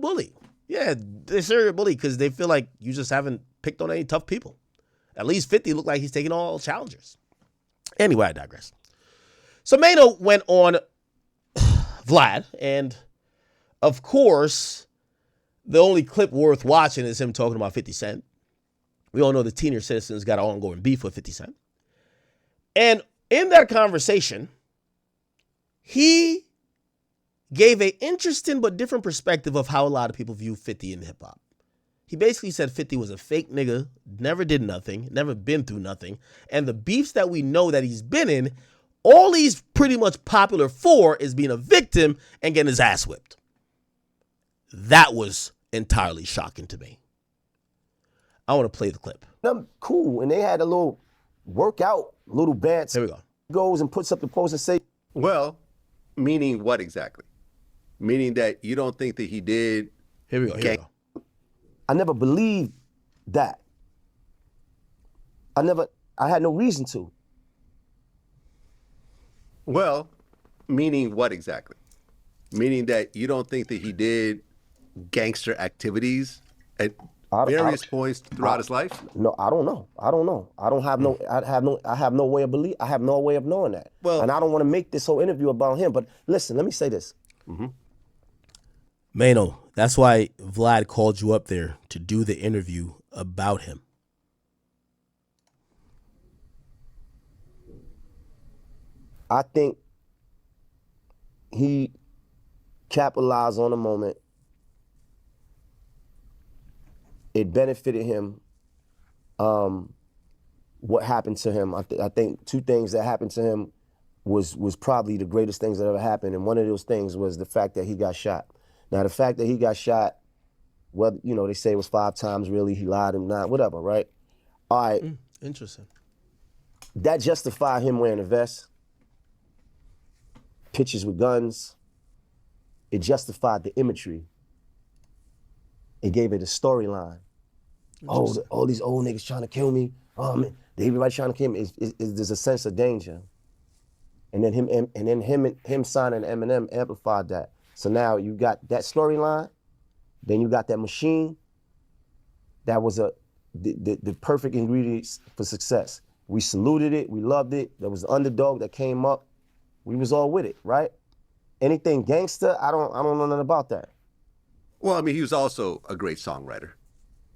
bully. Yeah, they're serial bully because they feel like you just haven't picked on any tough people. At least 50 looked like he's taking all challengers. Anyway, I digress. So Mano went on Vlad, and of course, the only clip worth watching is him talking about 50 Cent. We all know the Senior Citizens got an ongoing beef with 50 Cent. And in that conversation, he gave an interesting but different perspective of how a lot of people view 50 in hip-hop. He basically said 50 was a fake nigga, never did nothing, never been through nothing, and the beefs that we know that he's been in, all he's pretty much popular for is being a victim and getting his ass whipped. That was entirely shocking to me. I want to play the clip. Cool, and they had a little workout, little bants. Here we go. Goes and puts up the post and say, well, meaning what exactly? Meaning that you don't think that he did. Here we go. Here we go. I never believed that. I had no reason to. Well, meaning what exactly? Meaning that you don't think that he did gangster activities at various points throughout his life? No, I don't know. I have no way of knowing that. Well, and I don't want to make this whole interview about him, but listen, let me say this. Mano, that's why Vlad called you up there to do the interview about him. I think he capitalized on a moment. It benefited him. What happened to him? I think two things that happened to him was probably the greatest things that ever happened. And one of those things was the fact that he got shot. Now, the fact that he got shot, well, you know, they say it was 5 times, really, he lied and not, whatever, right? All right. Interesting. That justified him wearing a vest, pictures with guns. It justified the imagery. It gave it a storyline. Oh, all these old niggas trying to kill me. Oh, man, everybody trying to kill me. There's a sense of danger. And then him signing Eminem amplified that. So now you got that storyline, then you got that machine. That was the perfect ingredients for success. We saluted it, we loved it. There was the underdog that came up. We was all with it, right? Anything gangster, I don't know nothing about that. Well, I mean, he was also a great songwriter.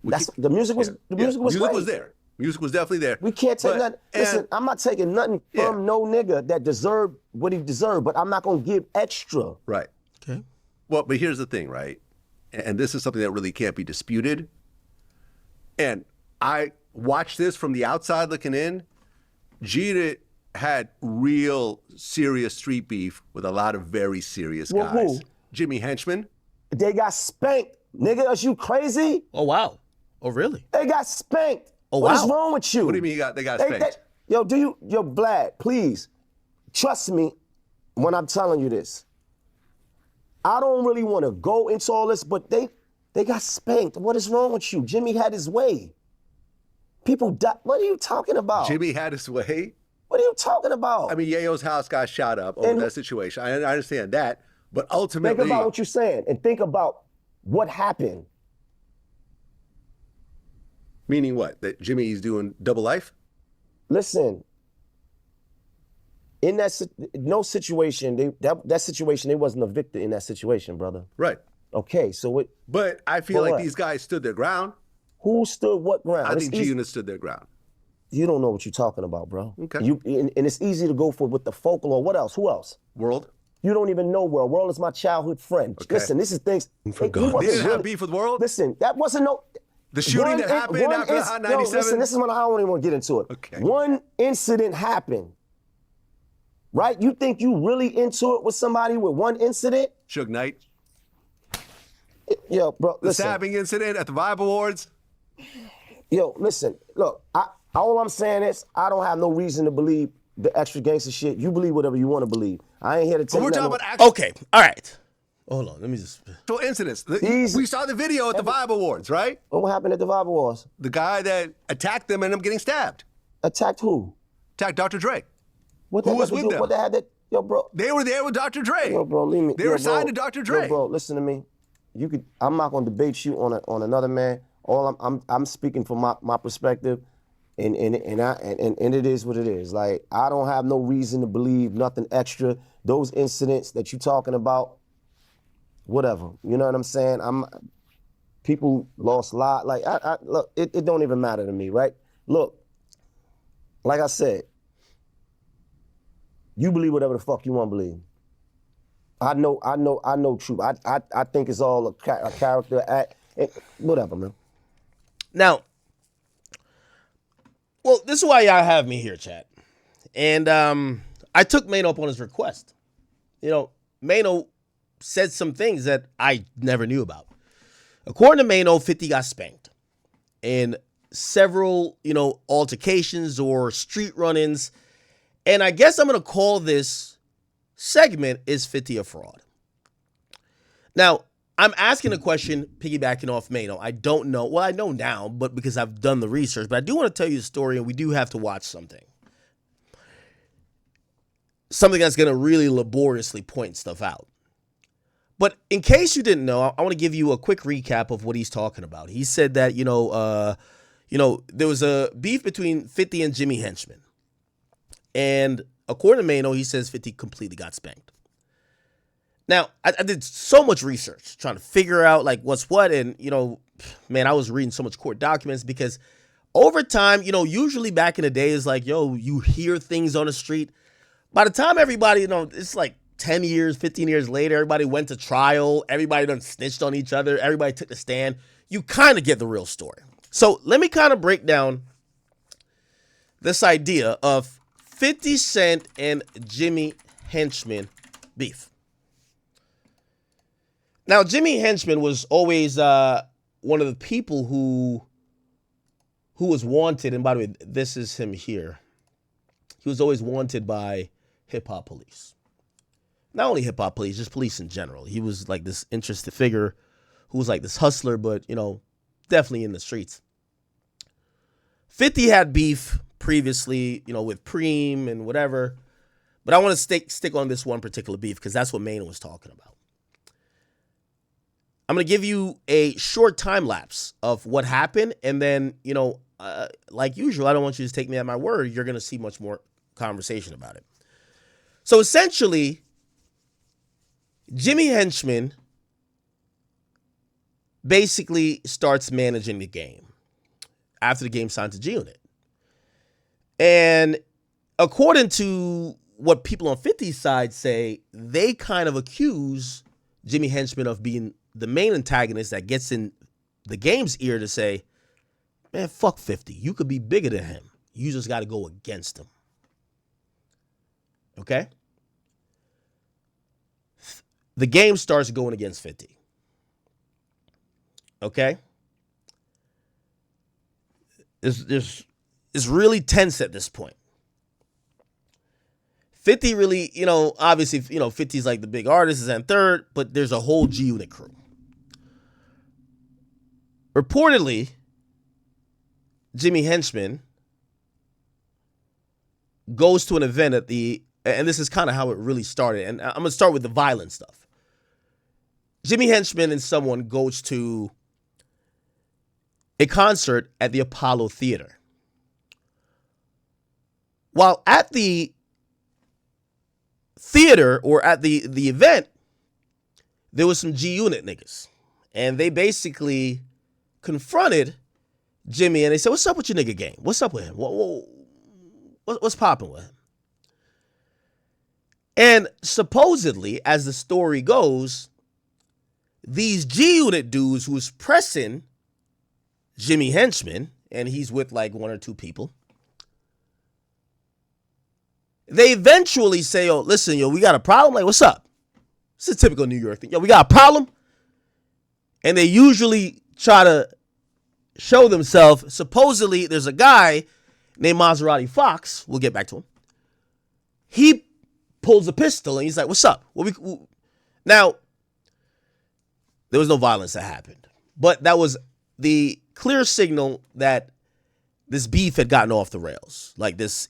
The music was great. There. Music was definitely there. We can't take nothing. Listen, I'm not taking nothing from no nigga that deserved what he deserved, but I'm not gonna give extra. Right. Okay. Well, but here's the thing, right? And this is something that really can't be disputed. And I watched this from the outside looking in. Jeter had real serious street beef with a lot of very serious guys. Who? Jimmy Henchman. They got spanked. Nigga, are you crazy? Oh, wow. Oh, really? They got spanked. Oh, What is wow. wrong with you? What do you mean they got spanked? Yo, Vlad, please, trust me when I'm telling you this. I don't really want to go into all this, but they got spanked. What is wrong with you? Jimmy had his way. People died. What are you talking about? Jimmy had his way? What are you talking about? I mean, Yayo's house got shot up over that situation. I understand that, but ultimately... Think about what you're saying and think about what happened. Meaning what? That Jimmy's doing double life? Listen, in that situation, that situation, they wasn't a victor in that situation, brother. Right. Okay, so what? But I feel like these guys stood their ground. Who stood what ground? I think G-Unit stood their ground. You don't know what you're talking about, bro. Okay. And it's easy to go for with the folklore. What else? Who else? World. You don't even know World. World is my childhood friend. Okay. Listen, this is things. They didn't have beef with World? Listen, that wasn't no. The shooting that happened after the Hot 97? Listen, this is when I don't even want to get into it. Okay. One incident happened, right? You think you really into it with somebody with one incident? Suge Knight. Yo, bro, The listen. stabbing incident at the Vibe Awards. Yo, listen, look, all I'm saying is I don't have no reason to believe the extra gangster shit. You believe whatever you want to believe. I ain't here to tell you. But we're talking about actual Okay, all right. Hold on, let me just... incidents. We saw the video at the Vibe Awards, right? What happened at the Vibe Awards? The guy that attacked them ended up getting stabbed. Attacked who? Attacked Dr. Dre. What Who was with them? What they had that? Yo, bro. They were there with Dr. Dre. Yo, bro, leave me. They were signed to Dr. Dre. Yo, bro, listen to me. I'm not gonna debate you on another man. All I'm speaking from my perspective, and it is what it is. Like, I don't have no reason to believe nothing extra. Those incidents that you talking about, whatever. You know what I'm saying? People lost a lot. Like, look, it don't even matter to me, right? Look, like I said, you believe whatever the fuck you want to believe. I know truth. I think it's all a character act, whatever, man. Now, well, this is why y'all have me here, chat. And I took Mano up on his request. You know, Mano said some things that I never knew about. According to Mano, 50 got spanked in several, altercations or street run-ins. And I guess I'm going to call this segment, Is 50 a fraud? Now, I'm asking a question piggybacking off Mano. I don't know. Well, I know now, but because I've done the research. But I do want to tell you the story, and we do have to watch something. Something that's going to really laboriously point stuff out. But in case you didn't know, I want to give you a quick recap of what he's talking about. He said that, there was a beef between 50 and Jimmy Henchman. And according to Mano, he says 50 completely got spanked. Now, I did so much research trying to figure out like what's what. And, I was reading so much court documents because over time, usually back in the day is like, you hear things on the street. By the time everybody, it's like 10 years, 15 years later, everybody went to trial. Everybody done snitched on each other. Everybody took the stand. You kind of get the real story. So let me kind of break down this idea of 50 Cent and Jimmy Henchman beef. Now, Jimmy Henchman was always one of the people who was wanted. And by the way, this is him here. He was always wanted by hip-hop police. Not only hip-hop police, just police in general. He was like this interesting figure who was like this hustler, but, definitely in the streets. 50 had beef previously, with Preem and whatever. But I want to stick on this one particular beef because that's what Mano was talking about. I'm going to give you a short time lapse of what happened. And then, like usual, I don't want you to take me at my word. You're going to see much more conversation about it. So essentially, Jimmy Henchman basically starts managing the game after the game signed to G-Unit. And according to what people on 50's side say, they kind of accuse Jimmy Henchman of being the main antagonist that gets in the game's ear to say, man, fuck 50. You could be bigger than him. You just got to go against him. Okay? The game starts going against 50. Okay? It's really tense at this point. 50 really, obviously, 50's like the big artist is in third, but there's a whole G-Unit crew. Reportedly, Jimmy Henchman goes to an event and this is kind of how it really started, and I'm going to start with the violent stuff. Jimmy Henchman and someone goes to a concert at the Apollo Theater. While at the theater or at the event, there was some G-Unit niggas. And they basically confronted Jimmy and they said, what's up with your nigga game? What's up with him? What's popping with him? And supposedly, as the story goes, these G-Unit dudes who was pressing Jimmy Henchman, and he's with like one or two people, they eventually say, listen, we got a problem. Like, what's up? It's a typical New York thing. We got a problem. And they usually try to show themselves. Supposedly, there's a guy named Maserati Fox. We'll get back to him. He pulls a pistol and he's like, what's up? Now, there was no violence that happened. But that was the clear signal that this beef had gotten off the rails. Like these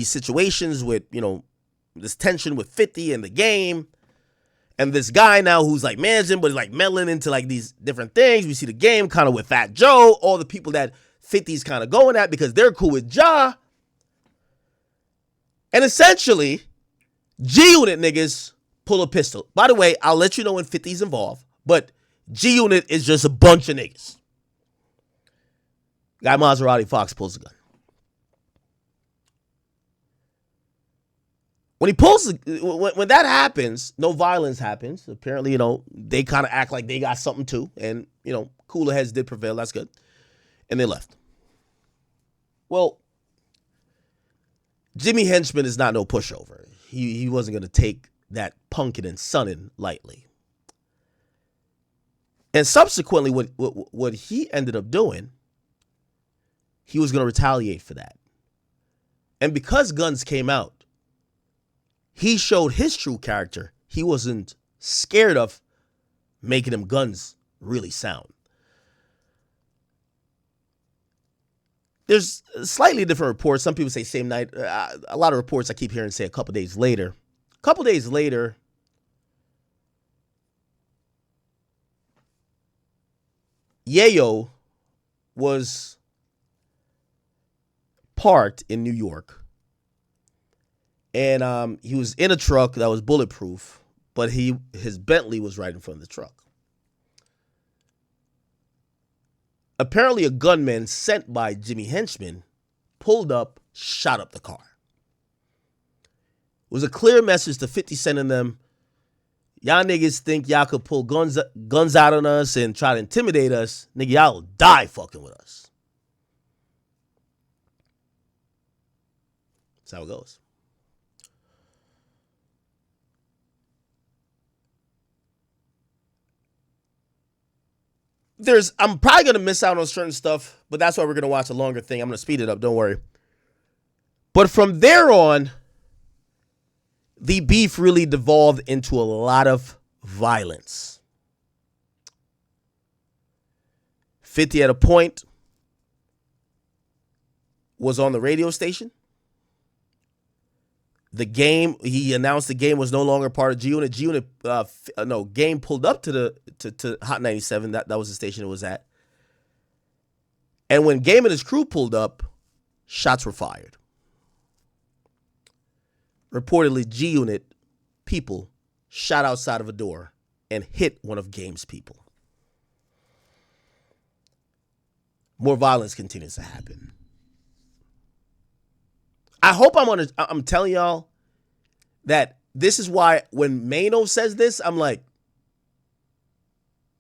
situations with, this tension with 50 and the game. And this guy now who's like managing, but is like meddling into like these different things. We see the game kind of with Fat Joe, all the people that 50's kind of going at because they're cool with Ja. And essentially, G-Unit niggas pull a pistol. By the way, I'll let you know when 50's involved, but G-Unit is just a bunch of niggas. Guy Maserati Fox pulls a gun. When he pulls, when that happens, no violence happens. Apparently, they kind of act like they got something too. And, cooler heads did prevail. That's good. And they left. Well, Jimmy Henchman is not no pushover. He wasn't going to take that punkin' and sunnin' lightly. And subsequently, what he ended up doing, he was going to retaliate for that. And because guns came out, he showed his true character. He wasn't scared of making them guns really sound. There's slightly different reports. Some people say same night. A lot of reports I keep hearing say a couple days later. A couple days later, Yayo was parked in New York. And he was in a truck that was bulletproof, but his Bentley was right in front of the truck. Apparently, a gunman sent by Jimmy Henchman pulled up, shot up the car. It was a clear message to 50 Cent and them. Y'all niggas think y'all could pull guns out on us and try to intimidate us. Nigga, y'all will die fucking with us. That's how it goes. I'm probably going to miss out on certain stuff, but that's why we're going to watch a longer thing. I'm going to speed it up. Don't worry. But from there on, the beef really devolved into a lot of violence. 50 at a point was on the radio station. The game, he announced the game was no longer part of G-Unit. G-Unit, game pulled up to Hot 97. That was the station it was at. And when Game and his crew pulled up, shots were fired. Reportedly, G-Unit people shot outside of a door and hit one of Game's people. More violence continues to happen. I hope I'm telling y'all that this is why when Mano says this, I'm like,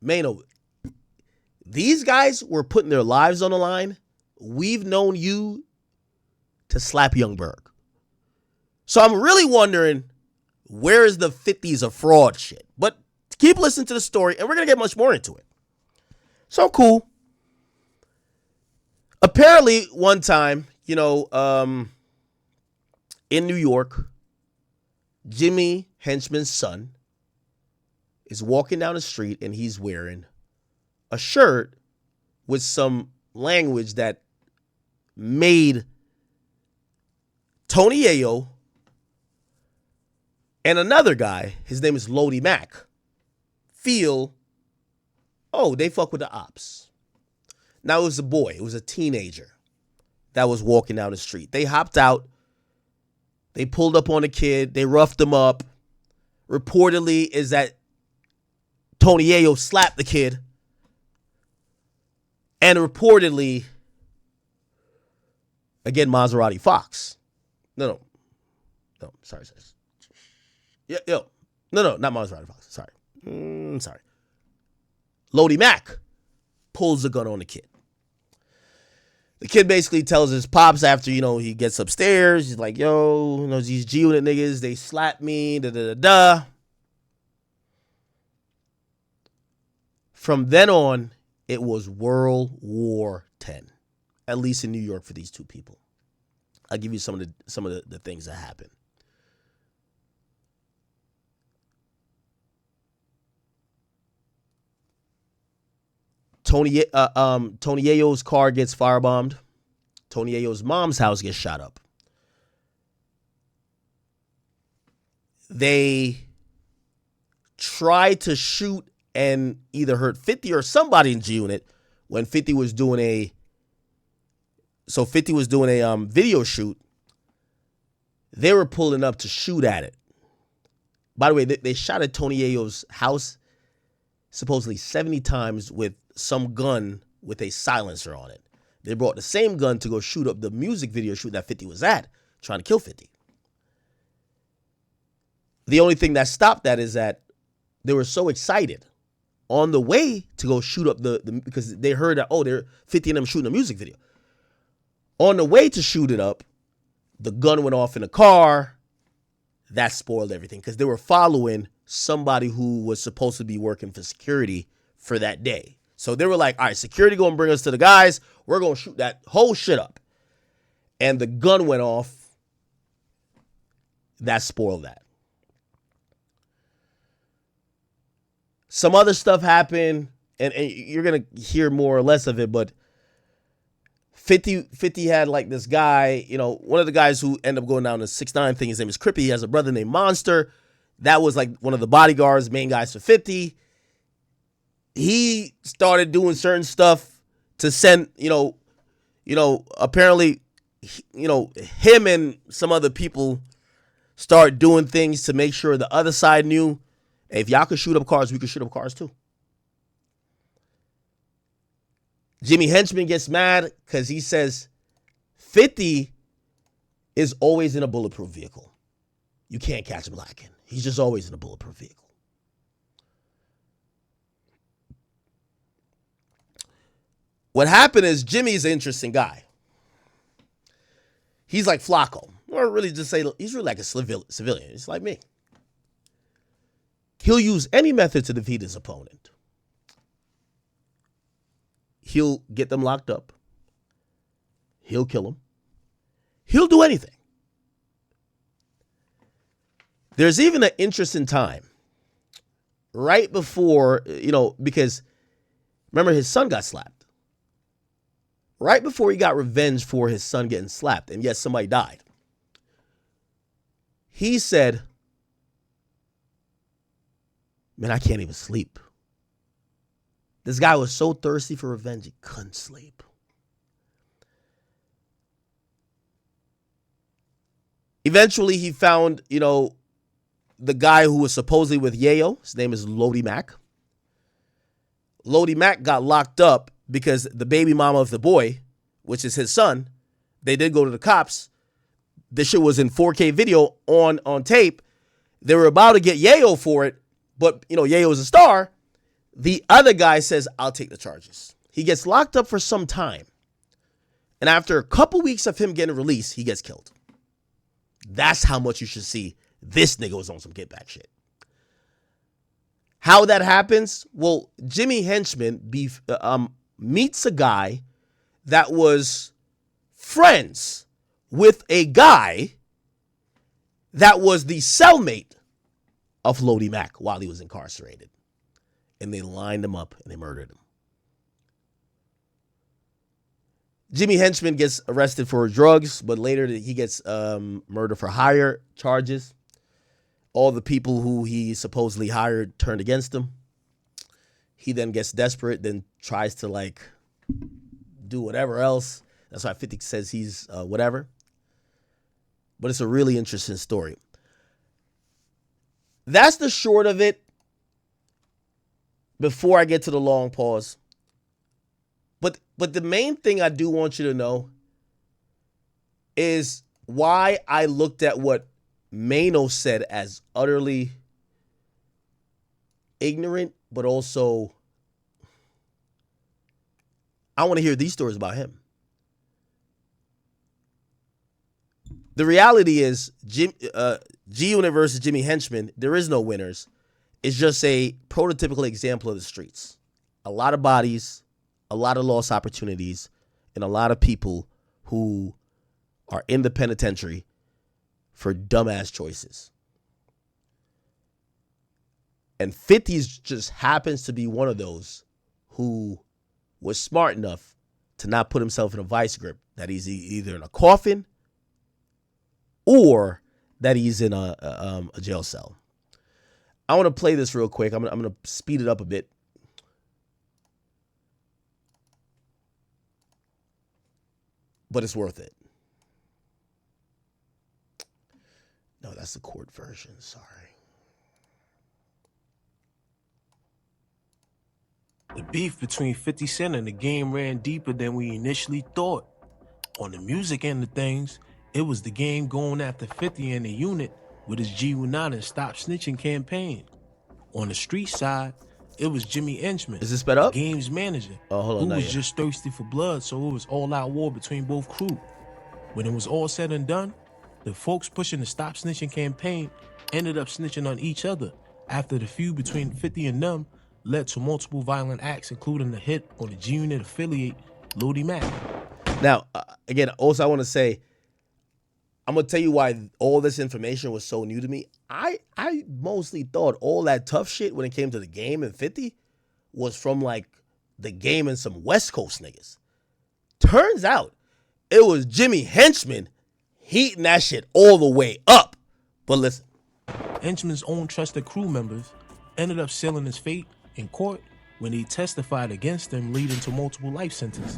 Mano, these guys were putting their lives on the line. We've known you to slap Youngberg. So I'm really wondering, where is the 50s of fraud shit? But keep listening to the story, and we're going to get much more into it. So cool. Apparently, one time, in New York, Jimmy Henchman's son is walking down the street and he's wearing a shirt with some language that made Tony Yayo and another guy, his name is Lodi Mack, feel, they fuck with the ops. Now it was a boy, it was a teenager that was walking down the street. They hopped out. They pulled up on a kid. They roughed him up. Reportedly is that Tony Yayo slapped the kid. And reportedly, again, Maserati Fox. No, sorry. No, not Maserati Fox. Sorry. Lodi Mack pulls the gun on the kid. The kid basically tells his pops after, he gets upstairs. He's like, these G-Unit niggas, they slapped me, da-da-da-da. From then on, it was World War X, at least in New York for these two people. I'll give you some of the things that happened. Tony Yayo's car gets firebombed. Tony Yayo's mom's house gets shot up. They tried to shoot and either hurt 50 or somebody in G Unit when 50 was doing a video shoot. They were pulling up to shoot at it. By the way, they shot at Tony Yayo's house supposedly 70 times with some gun with a silencer on it. They brought the same gun to go shoot up the music video shoot that 50 was at, trying to kill 50. The only thing that stopped that is that they were so excited on the way to go shoot up because they heard that, they're 50 of them shooting a music video. On the way to shoot it up, the gun went off in the car. That spoiled everything because they were following somebody who was supposed to be working for security for that day. So they were like, all right, security going to bring us to the guys. We're going to shoot that whole shit up. And the gun went off. That spoiled that. Some other stuff happened, and you're going to hear more or less of it, but 50 had like this guy, one of the guys who ended up going down the 6ix9ine thing, his name is Crippy. He has a brother named Monster. That was like one of the bodyguards, main guys for 50. He started doing certain stuff to send, apparently, him and some other people start doing things to make sure the other side knew, hey, if y'all could shoot up cars, we could shoot up cars too. Jimmy Henchman gets mad because he says 50 is always in a bulletproof vehicle. You can't catch him lacking. He's just always in a bulletproof vehicle. What happened is Jimmy's an interesting guy. He's like Flacco. Or really just say he's really like a civilian. He's like me. He'll use any method to defeat his opponent. He'll get them locked up. He'll kill them. He'll do anything. There's even an interesting time right before, because remember his son got slapped. Right before he got revenge for his son getting slapped, and yes, somebody died. He said, man, I can't even sleep. This guy was so thirsty for revenge, he couldn't sleep. Eventually, he found, the guy who was supposedly with Yayo. His name is Lodi Mac. Lodi Mac got locked up because the baby mama of the boy, which is his son, they did go to the cops. This shit was in 4K video on tape. They were about to get Yayo for it, but, Yayo is a star. The other guy says, I'll take the charges. He gets locked up for some time. And after a couple weeks of him getting released, he gets killed. That's how much you should see this nigga was on some get back shit. How that happens? Well, Jimmy Henchman meets a guy that was friends with a guy that was the cellmate of Lodi Mac while he was incarcerated. And they lined him up and they murdered him. Jimmy Henchman gets arrested for drugs, but later he gets murder for hire charges. All the people who he supposedly hired turned against him. He then gets desperate, then tries to do whatever else. That's why 50 says he's whatever. But it's a really interesting story. That's the short of it. Before I get to the long pause. But the main thing I do want you to know is why I looked at what Mano said as utterly ignorant, but also I want to hear these stories about him. The reality is G Unit versus Jimmy Henchman, there is no winners. It's just a prototypical example of the streets. A lot of bodies, a lot of lost opportunities, and a lot of people who are in the penitentiary for dumbass choices. And 50s just happens to be one of those who was smart enough to not put himself in a vice grip that he's either in a coffin or that he's in a jail cell. I want to play this real quick. I'm gonna speed it up a bit. But it's worth it. No, that's the court version. Sorry. The beef between 50 Cent and the game ran deeper than we initially thought. On the music end of things, it was the game going after 50 and the unit with his G Unite and Stop Snitching campaign. On the street side, it was Jimmy Henchman, Is this sped up? the game's manager, Oh, hold on, who not was yet. just thirsty for blood, so it was all-out war between both crew. When it was all said and done, the folks pushing the Stop Snitching campaign ended up snitching on each other after the feud between 50 and them led to multiple violent acts, including the hit on the G-Unit affiliate, Lodi Mac. Now, again, also I want to say, I'm going to tell you why all this information was so new to me. I mostly thought all that tough shit when it came to the game and 50 was from like the game and some West Coast niggas. Turns out it was Jimmy Henchman heating that shit all the way up. But listen. Henchman's own trusted crew members ended up sealing his fate in court when he testified against him, leading to multiple life sentences.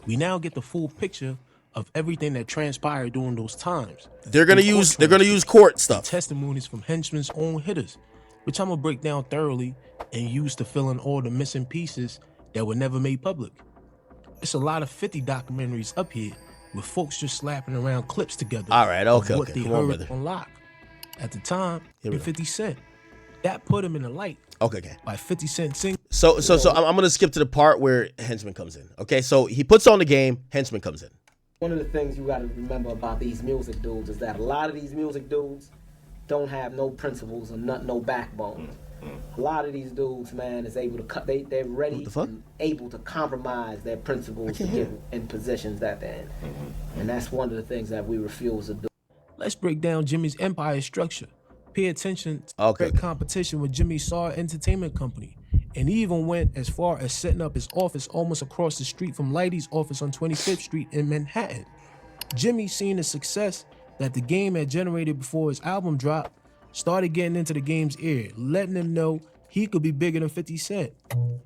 We now get the full picture of everything that transpired during those times. They're gonna use court stuff. Testimonies from Henchman's own hitters, which I'm gonna break down thoroughly and use to fill in all the missing pieces that were never made public. It's a lot of 50 documentaries up here with folks just slapping around clips together. All right, okay, of what okay. they Come on, heard brother. on lock. At the time, Here we in go. 50 Cent, that put him in the light Okay. by 50 Cent sing. So I'm gonna skip to the part where Henchman comes in. Okay, so he puts on the game, Henchman comes in. One of the things you got to remember about these music dudes is that a lot of these music dudes don't have no principles or no backbone. A lot of these dudes, man, is able to cut. They're ready What the fuck? and able to compromise their principles to can't hear. get in positions that they're in, and that's one of the things that we refuse to do. Let's break down Jimmy's empire structure. Pay attention to Okay. direct competition with Jimmy Saw Entertainment Company. And he even went as far as setting up his office almost across the street from Lighty's office on 25th Street in Manhattan. Jimmy, seeing the success that the game had generated before his album dropped, started getting into the game's ear, letting him know he could be bigger than 50 Cent.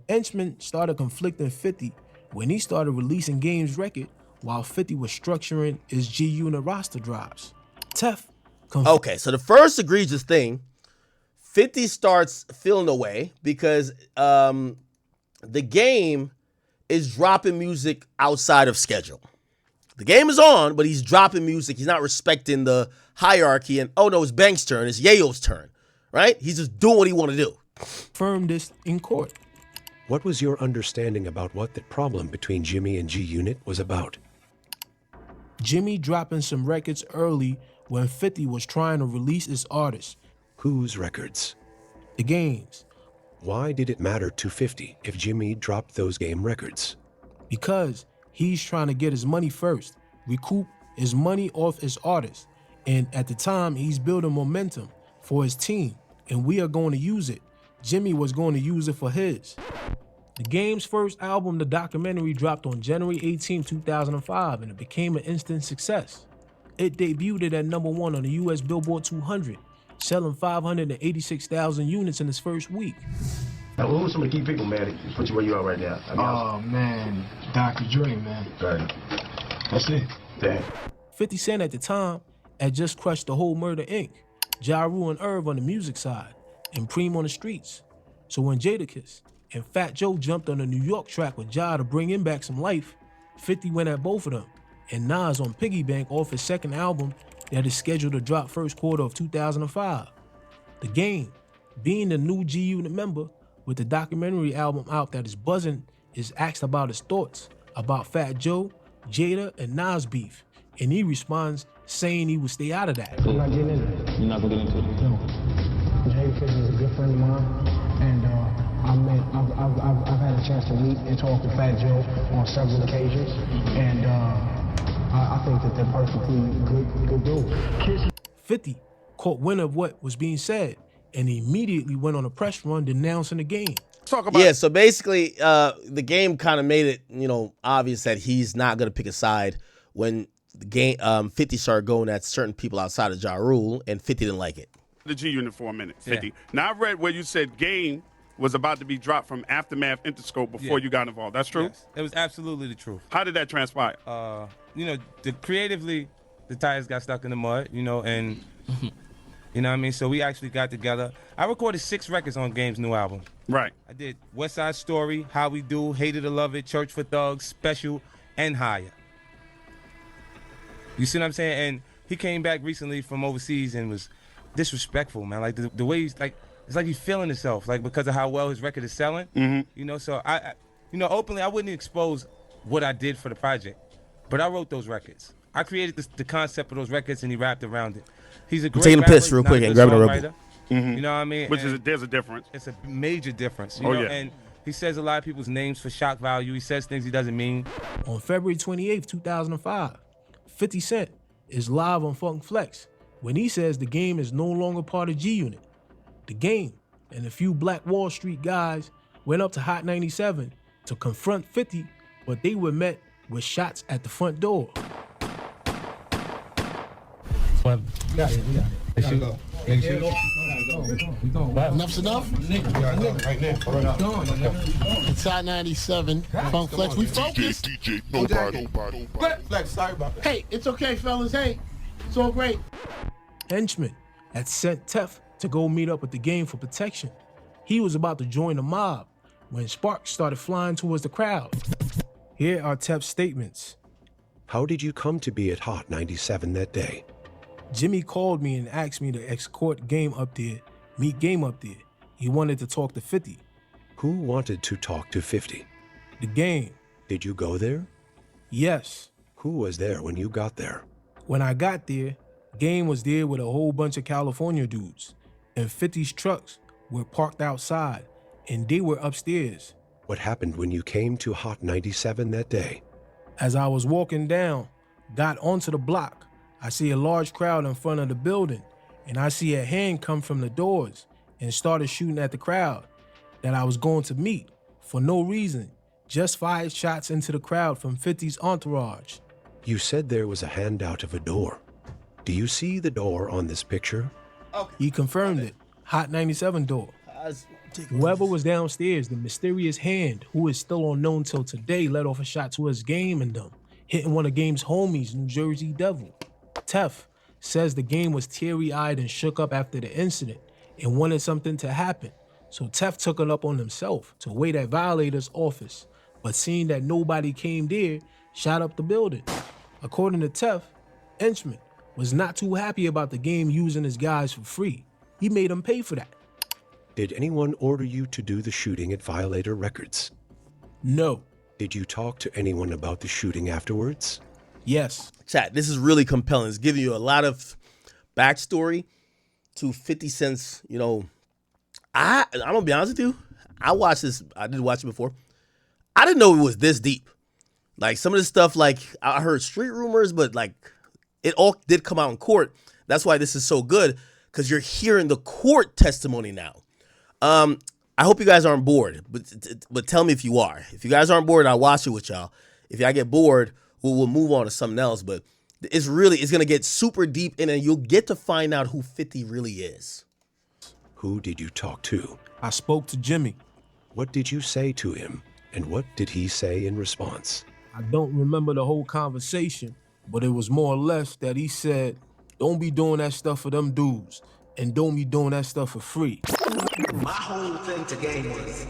Henchman started conflicting 50 when he started releasing Game's record while 50 was structuring his G-Unit roster drops. Tef Okay, so the first egregious thing, 50 starts feeling away because the game is dropping music outside of schedule. The game is on, but he's dropping music. He's not respecting the hierarchy. And, oh, no, it's Bank's turn. It's Yayo's turn, right? He's just doing what he want to do. confirmed this in court. What was your understanding about what the problem between Jimmy and G-Unit was about? Jimmy dropping some records early when 50 was trying to release his artist, Whose records? the games, Why did it matter to 50 if Jimmy dropped those game records? because he's trying to get his money first, recoup his money off his artist. And at the time, he's building momentum for his team, and we are going to use it. Jimmy was going to use it for his. The game's first album, the documentary, dropped on January 18, 2005, and it became an instant success. It debuted at #1 on the US Billboard 200, selling 586,000 units in its first week. Now, who are some of the key people, man, that put you where you are right now? I mean, Oh man, Dr. Dre, man. right. That's it. Damn. 50 Cent at the time had just crushed the whole Murder Inc., Ja Rule and Irv on the music side, and Preem on the streets. So when Jadakiss and Fat Joe jumped on the New York track with Ja to bring him back some life, 50 went at both of them, and Nas on Piggy Bank off his second album that is scheduled to drop first quarter of 2005. The Game, being the new G-Unit member with the documentary album out that is buzzing, is asked about his thoughts about Fat Joe, Jada, and Nas beef, and he responds saying he would stay out of that. I'm not getting into it. You're not gonna get into it. No. Jadakiss is a good friend of mine, and I've had a chance to meet and talk to Fat Joe on several occasions, and I think that they're perfectly good dudes. 50 caught wind of what was being said and immediately went on a press run denouncing the game. Yeah, so basically, the game kind of made it, obvious that he's not going to pick a side when the game 50 started going at certain people outside of Ja Rule, and 50 didn't like it. the G Unit for a minute, 50. Now I read where you said Game was about to be dropped from Aftermath Interscope before you got involved. That's true? Yes, it was absolutely the truth. How did that transpire? Creatively, the tires got stuck in the mud, and you know what I mean? So we actually got together. I recorded 6 records on Game's new album. Right. I did West Side Story, How We Do, Hated to Love It, Church for Thugs, Special, and Higher. You see what I'm saying? And he came back recently from overseas and was disrespectful, man. Like the way he's like, it's like he's feeling himself, like because of how well his record is selling. So I openly, I wouldn't expose what I did for the project, but I wrote those records. I created the concept of those records, and he rapped around it. He's a great taking a rapper, piss real quick and grabbing a Red Bull. You know what I mean? There's a difference. It's a major difference. You know? And he says a lot of people's names for shock value. He says things he doesn't mean. On February 28th, 2005, 50 Cent is live on Funk Flex when he says the Game is no longer part of G Unit. The Game and a few Black Wall Street guys went up to Hot 97 to confront 50, but they were met with shots at the front door. Enough's enough? It's Hot 97, Funk Flex. We focused. DJ, nobody. Flex, sorry about that. Hey, it's okay, fellas. Hey, it's all great. Henchman had sent Tef to go meet up with the Game for protection. He was about to join the mob when sparks started flying towards the crowd. Here are Tef's statements. How did you come to be at Hot 97 that day? Jimmy called me and asked me to escort Game up there, meet Game up there. He wanted to talk to 50. Who wanted to talk to 50? The Game. Did you go there? Yes. Who was there when you got there? When I got there, Game was there with a whole bunch of California dudes, and 50's trucks were parked outside, and they were upstairs. What happened when you came to Hot 97 that day? As I was walking down, got onto the block, I see a large crowd in front of the building, and I see a hand come from the doors and started shooting at the crowd that I was going to meet for no reason, just fired shots into the crowd from 50's entourage. You said there was a hand out of a door. Do you see the door on this picture? Okay. He confirmed it. Hot 97 door. Whoever was downstairs, the mysterious hand, who is still unknown till today, let off a shot towards Game and them, hitting one of Game's homies, New Jersey Devil. Tef says the Game was teary-eyed and shook up after the incident and wanted something to happen. So Tef took it up on himself to wait at Violator's office, but seeing that nobody came there, shot up the building. According to Tef, Henchman was not too happy about the Game using his guys for free. He made them pay for that. Did anyone order you to do the shooting at Violator Records? No. Did you talk to anyone about the shooting afterwards? Yes. Chat, this is really compelling. It's giving you a lot of backstory to 50 Cent's, I'm gonna be honest with you. I watched this, I did watch it before. I didn't know it was this deep. Like some of this stuff, like I heard street rumors, but like it all did come out in court. That's why this is so good, because you're hearing the court testimony now. I hope you guys aren't bored, but tell me if you are. If you guys aren't bored, I'll watch it with y'all. If y'all get bored, we'll move on to something else. But it's going to get super deep, and then you'll get to find out who 50 really is. Who did you talk to? I spoke to Jimmy. What did you say to him, and what did he say in response? I don't remember the whole conversation, but it was more or less that he said, don't be doing that stuff for them dudes, and don't be doing that stuff for free. My whole thing to Game was,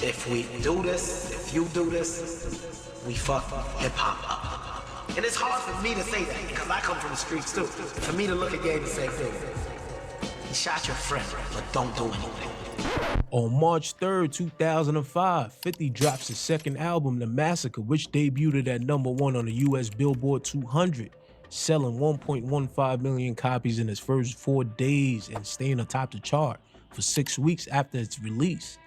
if we do this, if you do this, we fuck hip-hop up. And it's hard for me to say that, because I come from the streets too. For me to look at Game and say, you shot your friend, but don't do anything. On March 3rd, 2005, 50 drops his second album, The Massacre, which debuted at #1 on the US Billboard 200, selling 1.15 million copies in its first 4 days and staying atop the chart for 6 weeks after its release.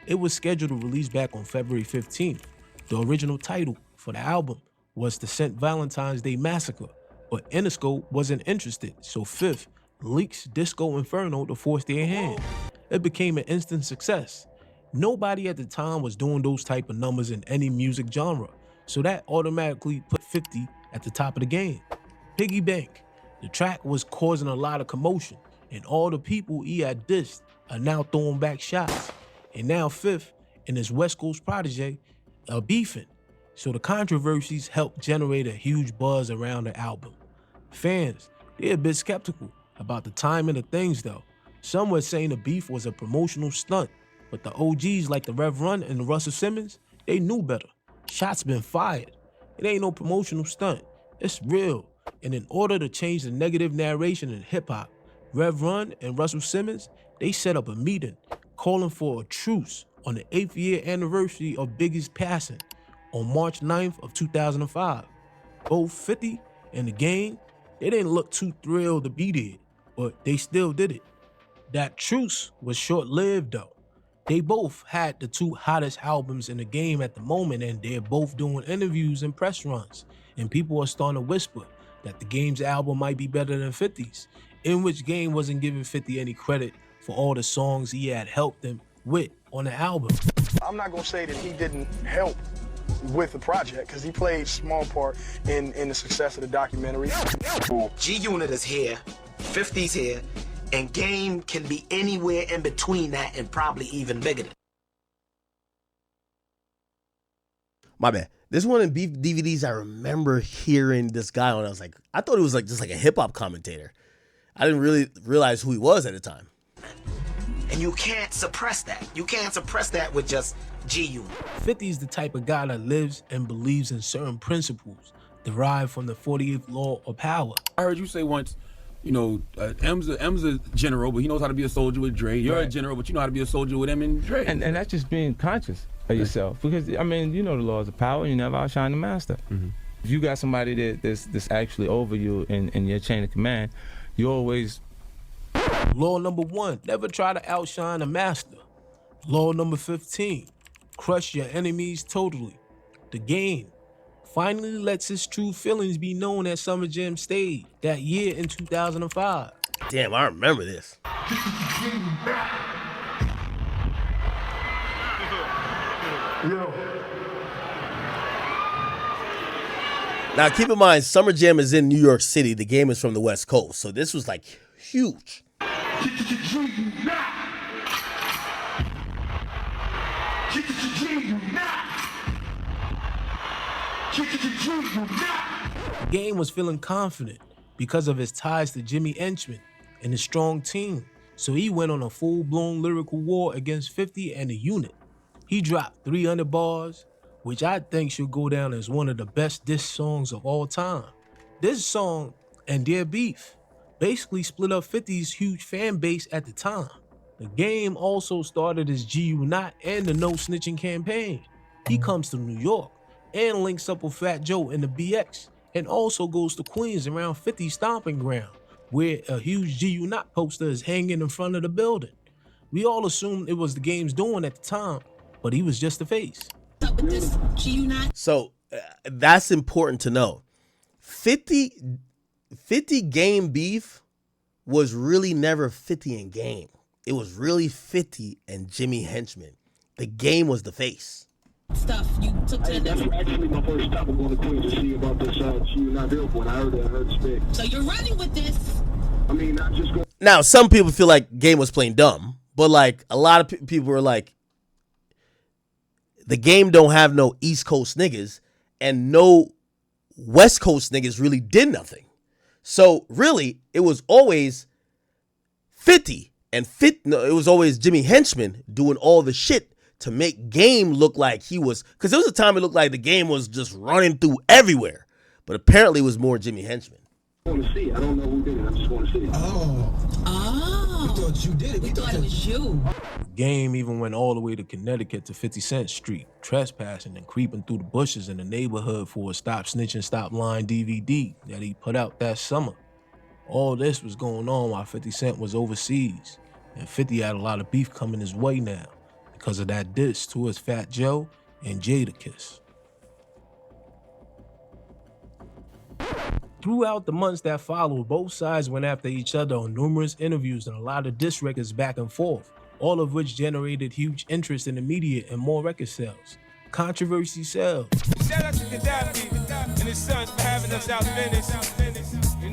It was scheduled to release back on February 15th. The original title for the album was the St. Valentine's Day Massacre, but Interscope wasn't interested, so Fifth leaks Disco Inferno to force their hand. It became an instant success. Nobody at the time was doing those type of numbers in any music genre, so that automatically put 50 at the top of the game. Piggy Bank. The track was causing a lot of commotion, and all the people he had dissed are now throwing back shots. And now Fifth and his West Coast protege are beefing. So the controversies helped generate a huge buzz around the album. Fans, they're a bit skeptical about the timing of things though. Some were saying the beef was a promotional stunt, but the OGs like the Rev Run and the Russell Simmons, they knew better. Shots been fired. It ain't no promotional stunt. It's real. And in order to change the negative narration in hip-hop, Rev Run and Russell Simmons, they set up a meeting calling for a truce on the 8th year anniversary of Biggie's passing on March 9th of 2005. Both 50 and the Game, they didn't look too thrilled to be there, but they still did it. That truce was short-lived though. They both had the two hottest albums in the game at the moment, and they're both doing interviews and press runs. And people are starting to whisper that the Game's album might be better than 50's, in which Game wasn't giving 50 any credit for all the songs he had helped them with on the album. I'm not gonna say that he didn't help with the project, because he played a small part in the success of the documentary. G-Unit is here, 50's here, and Game can be anywhere in between that and probably even bigger. My bad. This one in Beef DVDs, I remember hearing this guy on. I thought he was just like a hip hop commentator. I didn't really realize who he was at the time. And you can't suppress that. You can't suppress that with just G-Unit. 50's the type of guy that lives and believes in certain principles derived from the 48th law of power. I heard you say once, M's a general, but he knows how to be a soldier with Dre. You're a general, but you know how to be a soldier with M and Dre. And that's just being conscious of yourself. Because, the laws of power, you never outshine the master. Mm-hmm. If you got somebody that's actually over you in your chain of command, you always... Law number 1, never try to outshine a master. Law number 15, crush your enemies totally. The Game finally lets his true feelings be known at Summer Jam stage that year in 2005. Damn, I remember this. Now, keep in mind, Summer Jam is in New York City. The Game is from the West Coast. So this was huge. Game was feeling confident because of his ties to Jimmy Henchman and his strong team. So he went on a full-blown lyrical war against 50 and the unit. He dropped 300 bars, which I think should go down as one of the best diss songs of all time. This song and their beef basically split up 50's huge fan base at the time. The Game also started his G-Unit and the No Snitching campaign. He comes to New York and links up with Fat Joe in the BX, and also goes to Queens around 50's stomping ground, where a huge G-Unit poster is hanging in front of the building. We all assumed it was the Game's doing at the time, but he was just the face. So that's important to know. 50 Game beef was really never 50 and Game. It was really 50 and Jimmy Henchman. The Game was the face. Stuff you took to the That's actually my first stop. I'm going to Queens to see about this G-Unit billboard. I heard speak. So you're running with this? I mean, not just going. Now, some people feel like Game was playing dumb, but a lot of people were like, the Game don't have no East Coast niggas, and no West Coast niggas really did nothing. So really, it was always 50 and it was always Jimmy Henchman doing all the shit to make Game look like he was, because there was a time it looked like the Game was just running through everywhere, but apparently it was more Jimmy Henchman. I want to see it. I don't know who did it. I just want to see it. Oh. We thought you did it. We thought it was you. Game even went all the way to Connecticut to 50th Street, trespassing and creeping through the bushes in the neighborhood for a Stop Snitching, Stop Lying DVD that he put out that summer. All this was going on while 50 Cent was overseas, and 50 had a lot of beef coming his way now because of that diss towards Fat Joe and Jadakiss. Throughout the months that followed, both sides went after each other on numerous interviews and a lot of diss records back and forth, all of which generated huge interest in the media and more record sales. Controversy sells. Shout out to Gaddafi and his sons for having us out Venice.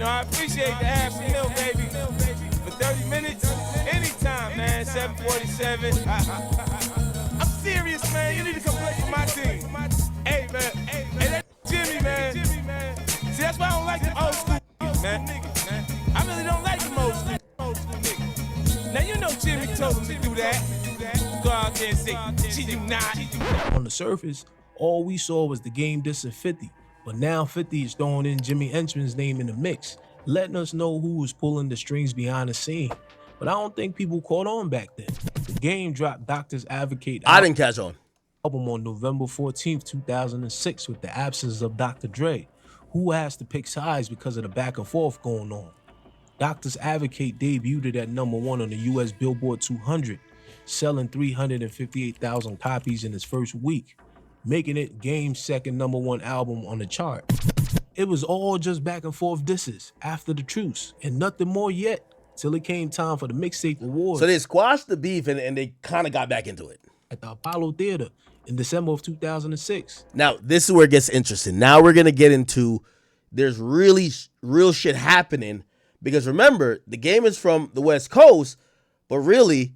I appreciate the half a mil, baby. for 30 minutes? Anytime, man. 747. I'm serious, man. You need to come play for my team. Hey, man. Hey, that Jimmy, man. See, that's why I don't like the old school niggas, man. I really don't like them old school niggas. Now, you know Jimmy told him to do that. Go out there and say, she do not. On the surface, all we saw was the game dissing 50, but now 50 is throwing in Jimmy Henchman's name in the mix, letting us know who was pulling the strings behind the scene. But I don't think people caught on back then. The game dropped Doctors Advocate I didn't catch on. album on November 14th, 2006 with the absence of Dr. Dre, who has to pick sides because of the back and forth going on. Doctors Advocate debuted at #1 on the US Billboard 200, selling 358,000 copies in its first week, making it Game's second #1 album on the chart. It was all just back and forth disses after the truce, and nothing more yet, till it came time for the mixtape awards. So they squashed the beef and they kind of got back into it. At the Apollo Theater in December of 2006. Now, this is where it gets interesting. Now we're going to get into, there's really real shit happening, because remember, the Game is from the West Coast, but really,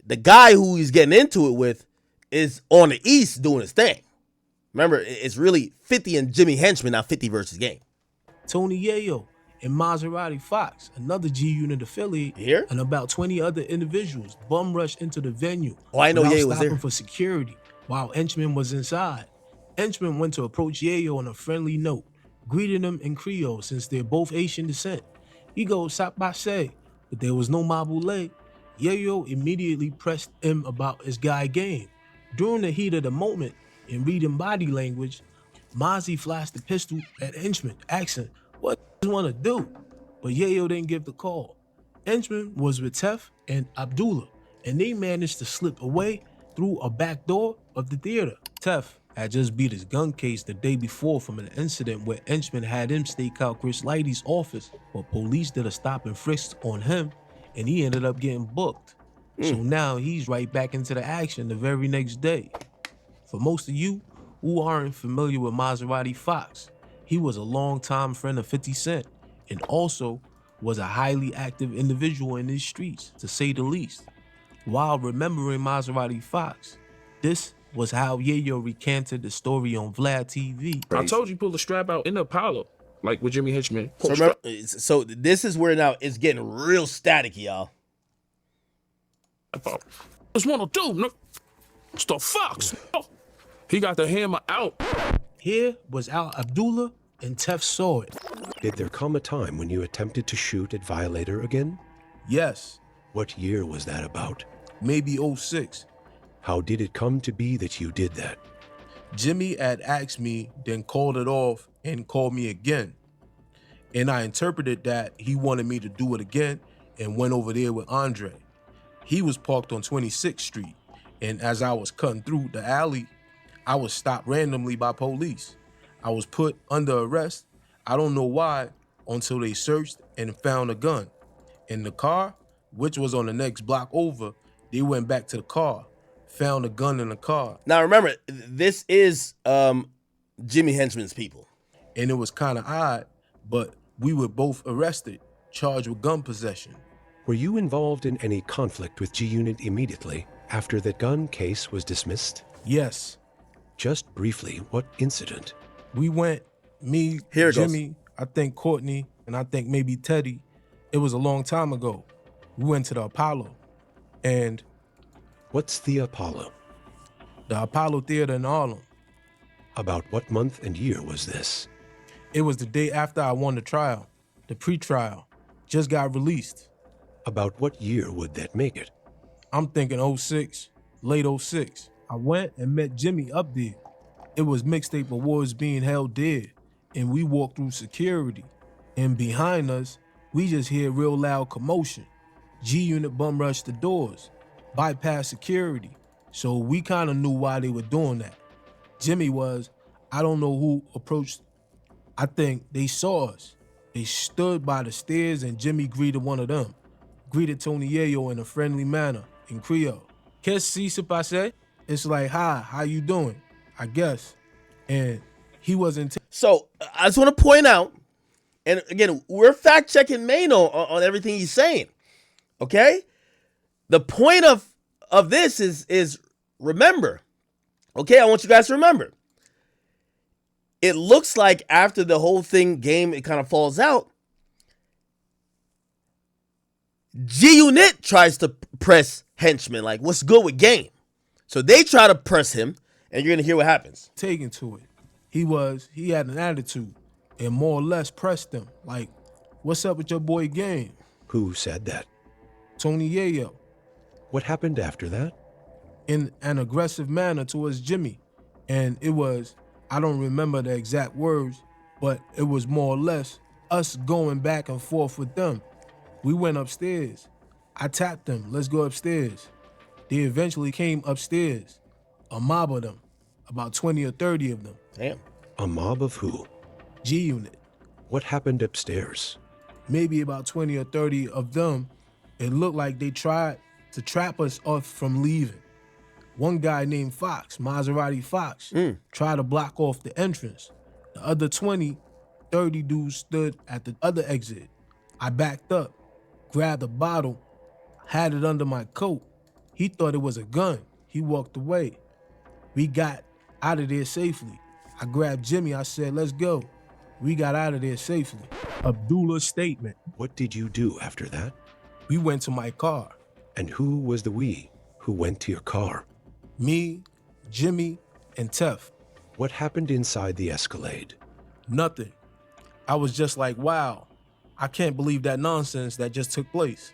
the guy who he's getting into it with is on the East doing his thing. Remember, it's really 50 and Jimmy Henchman, not 50 versus Game. Tony Yayo and Maserati Fox, another G-Unit affiliate, here, and about 20 other individuals bum rushed into the venue. Oh, I know without Yayo was stopping there. for security while Henchman was inside. Henchman went to approach Yayo on a friendly note, greeting him in Creole since they're both Asian descent. He goes, "Sapase," but there was no mabule. Yayo immediately pressed him about his guy Game. During the heat of the moment, in reading body language, Mozzie flashed the pistol at Henchman, asking, "What does he want to do?" But Yayo didn't give the call. Henchman was with Tef and Abdullah, and they managed to slip away through a back door of the theater. Tef had just beat his gun case the day before from an incident where Henchman had him stake out Chris Lighty's office, but police did a stop and frisk on him, and he ended up getting booked. So now he's right back into the action the very next day. For most of you who aren't familiar with Maserati Fox, he was a longtime friend of 50 Cent and also was a highly active individual in these streets, to say the least. While remembering Maserati Fox, this was how Yayo recanted the story on Vlad TV. I told you pull the strap out in the Apollo, like with Jimmy Henchman. So, remember, so this is where now it's getting real static, y'all. It's 102, no. It's the Fox. Oh, he got the hammer out. Here was Al Abdullah, and Tef saw it. Did there come a time when you attempted to shoot at Violator again? Yes. What year was that about? Maybe 06. How did it come to be that you did that? Jimmy had asked me, then called it off and called me again. And I interpreted that he wanted me to do it again and went over there with Andre. He was parked on 26th Street, and as I was cutting through the alley, I was stopped randomly by police. I was put under arrest, I don't know why, until they searched and found a gun. In the car, which was on the next block over, they went back to the car, found a gun in the car. Now remember, this is Jimmy Henchman's people. And it was kind of odd, but we were both arrested, charged with gun possession. Were you involved in any conflict with G-Unit immediately after that gun case was dismissed? Yes. Just briefly, what incident? We went, me, Here it Jimmy, goes. I think Courtney, and I think maybe Teddy. It was a long time ago. We went to the Apollo, and... What's the Apollo? The Apollo Theater in Harlem. About what month and year was this? It was the day after I won the trial, the pre-trial. Just got released. About what year would that make it? I'm thinking 06, late 06. I went and met Jimmy up there. It was Mixtape Awards being held there, and we walked through security. And behind us, we just hear real loud commotion. G-Unit bum rushed the doors, bypassed security. So we kind of knew why they were doing that. Jimmy was, I don't know who approached. I think they saw us. They stood by the stairs and Jimmy greeted one of them. Greeted Tony Yayo in a friendly manner in Creole. Qu'est-ce se passe? It's like, hi, how you doing? I guess. And he wasn't. So I just want to point out, and again, we're fact checking Mano on everything he's saying. Okay? The point of this is remember. Okay, I want you guys to remember. It looks like after the whole game, it kind of falls out. G-Unit tries to press Henchman, like, what's good with Game? So they try to press him, and you're going to hear what happens. Taken to it. He had an attitude and more or less pressed them. Like, what's up with your boy Game? Who said that? Tony Yayo. What happened after that? In an aggressive manner towards Jimmy. And it was, I don't remember the exact words, but it was more or less us going back and forth with them. We went upstairs. I tapped them, let's go upstairs. They eventually came upstairs. A mob of them, about 20 or 30 of them. Damn. A mob of who? G-Unit. What happened upstairs? Maybe about 20 or 30 of them. It looked like they tried to trap us off from leaving. One guy named Fox, Maserati Fox, tried to block off the entrance. The other 20, 30 dudes stood at the other exit. I backed up, grabbed a bottle, had it under my coat. He thought it was a gun. He walked away. We got out of there safely. I grabbed Jimmy. I said, let's go. We got out of there safely. Abdullah's statement. What did you do after that? We went to my car. And who was the we who went to your car? Me, Jimmy, and Tef. What happened inside the Escalade? Nothing. I was just like, wow, I can't believe that nonsense that just took place.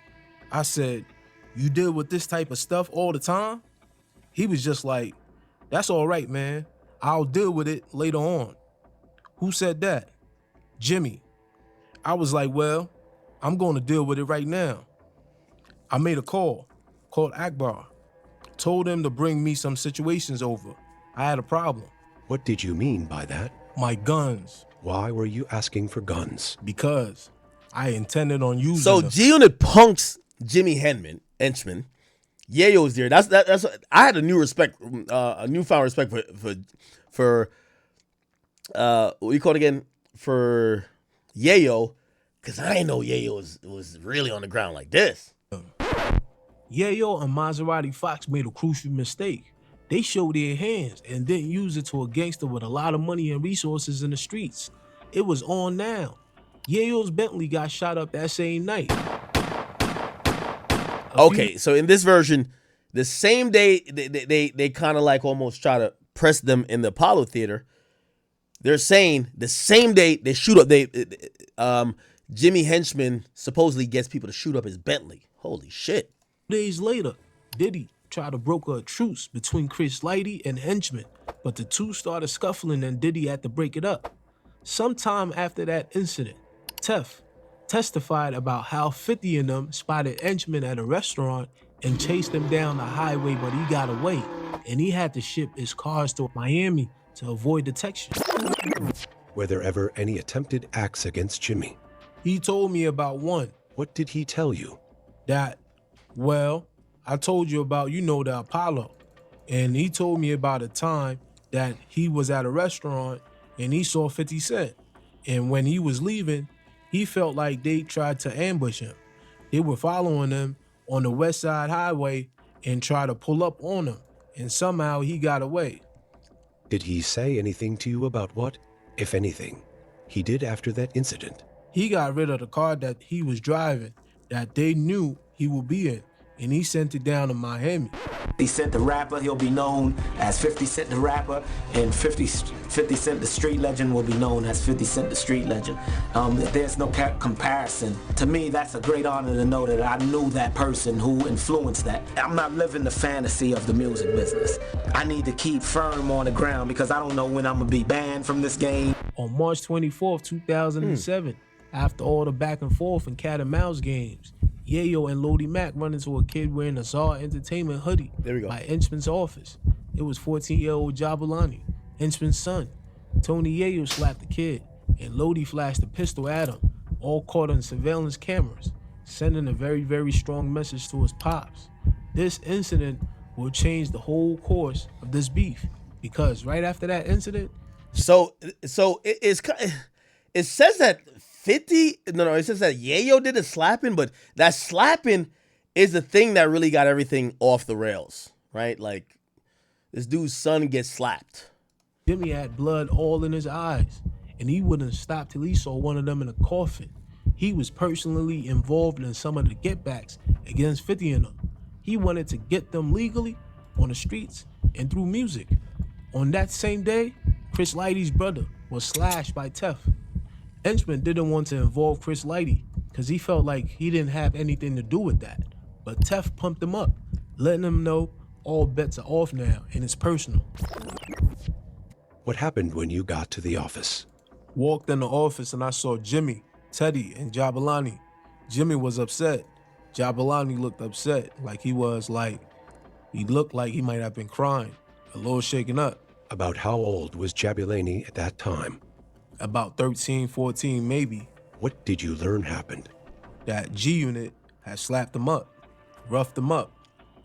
I said, you deal with this type of stuff all the time? He was just like, that's all right, man. I'll deal with it later on. Who said that? Jimmy. I was like, well, I'm going to deal with it right now. I made a called Akbar. Told him to bring me some situations over. I had a problem. What did you mean by that? My guns. Why were you asking for guns? Because I intended on using So them. G-Unit punks Jimmy Henchman. Yayo's there. That's I had a newfound respect for what you call it again? For Yayo, because I didn't know Yayo was really on the ground like this. Yayo and Maserati Fox made a crucial mistake. They showed their hands and didn't use it to a gangster with a lot of money and resources in the streets. It was on now. Yayo's Bentley got shot up that same night. Okay, so in this version, the same day they kind of like almost try to press them in the Apollo Theater. They're saying the same day they shoot up. Jimmy Henchman supposedly gets people to shoot up his Bentley. Holy shit! Days later, Diddy tried to broker a truce between Chris Lighty and Henchman, but the two started scuffling and Diddy had to break it up. Sometime after that incident, Tef testified about how 50 of them spotted Henchman at a restaurant and chased him down the highway, but he got away, and he had to ship his cars to Miami to avoid detection. Were there ever any attempted acts against Jimmy? He told me about one. What did he tell you? That, well, I told you about, the Apollo. And he told me about a time that he was at a restaurant and he saw 50 Cent. And when he was leaving, he felt like they tried to ambush him. They were following him on the West Side Highway and tried to pull up on him. And somehow he got away. Did he say anything to you about what, if anything, he did after that incident? He got rid of the car that he was driving that they knew he would be in, and he sent it down to Miami. 50 Cent the rapper, he'll be known as 50 Cent the rapper, and 50 Cent the street legend will be known as 50 Cent the street legend. There's no comparison. To me, that's a great honor to know that I knew that person who influenced that. I'm not living the fantasy of the music business. I need to keep firm on the ground because I don't know when I'm gonna be banned from this game. On March 24th, 2007, after all the back and forth and cat and mouse games, Yayo and Lodi Mac run into a kid wearing a Czar Entertainment hoodie by Henchman's office. It was 14-year-old Jabulani, Henchman's son. Tony Yayo slapped the kid, and Lodi flashed a pistol at him, all caught on surveillance cameras, sending a very, very strong message to his pops. This incident will change the whole course of this beef, because right after that incident... So it says that 50, it says that Yayo did a slapping, but that slapping is the thing that really got everything off the rails, right? Like, this dude's son gets slapped. Jimmy had blood all in his eyes, and he wouldn't stop till he saw one of them in a coffin. He was personally involved in some of the getbacks against 50 and them. He wanted to get them legally on the streets and through music. On that same day, Chris Lighty's brother was slashed by Tef. Henchman didn't want to involve Chris Lighty because he felt like he didn't have anything to do with that. But Tef pumped him up, letting him know all bets are off now and it's personal. What happened when you got to the office? Walked in the office and I saw Jimmy, Teddy, and Jabalani. Jimmy was upset. Jabalani looked upset, he looked like he might have been crying, a little shaken up. About how old was Jabulani at that time? About 13, 14 maybe. What did you learn happened? That G-Unit had slapped him up, roughed him up,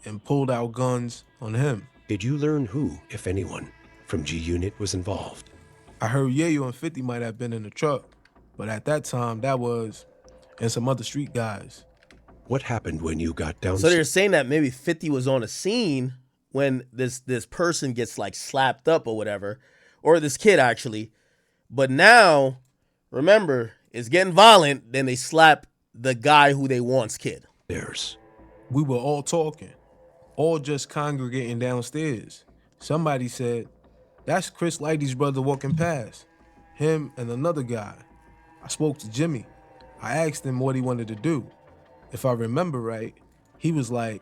and pulled out guns on him. Did you learn who, if anyone, from G-Unit was involved? I heard Yayo and 50 might have been in the truck, but at that time, that was, and some other street guys. What happened when you got down? So they're saying that maybe 50 was on a scene when this person gets slapped up or whatever, or this kid actually. But now, remember, it's getting violent, then they slap the guy who they want's kid. We were all talking, all just congregating downstairs. Somebody said, that's Chris Lighty's brother walking past. Him and another guy. I spoke to Jimmy. I asked him what he wanted to do. If I remember right, he was like,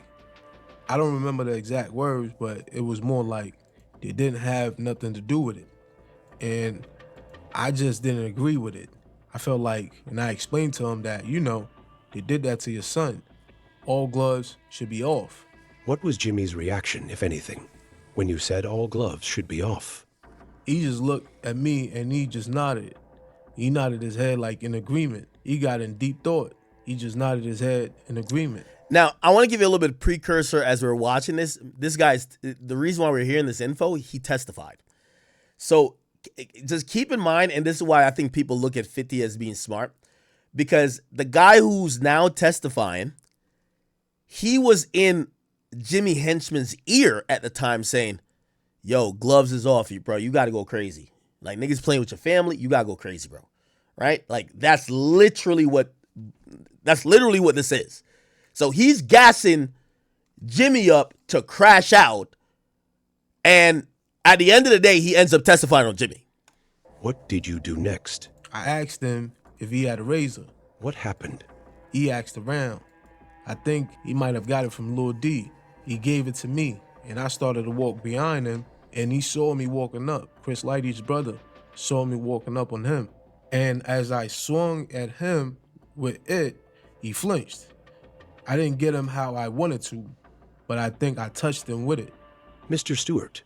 I don't remember the exact words, but it was more like they didn't have nothing to do with it. And I just didn't agree with it. I felt like, and I explained to him that, they did that to your son. All gloves should be off. What was Jimmy's reaction, if anything, when you said all gloves should be off? He just looked at me and he just nodded. He nodded his head like in agreement. He got in deep thought. He just nodded his head in agreement. Now, I want to give you a little bit of precursor as we're watching this. This guy's, the reason why we're hearing this info, he testified. So just keep in mind, and this is why I think people look at 50 as being smart, because the guy who's now testifying, he was in Jimmy Henchman's ear at the time saying, yo, gloves is off you, bro. You got to go crazy. Like, niggas playing with your family, you got to go crazy, bro. Right? Like, that's literally what this is. So he's gassing Jimmy up to crash out, and at the end of the day, he ends up testifying on Jimmy. What did you do next? I asked him if he had a razor. What happened? He asked around. I think he might have got it from Lil D. He gave it to me, and I started to walk behind him, and he saw me walking up. Chris Lighty's brother saw me walking up on him. And as I swung at him with it, he flinched. I didn't get him how I wanted to, but I think I touched him with it. Mr. Stewart,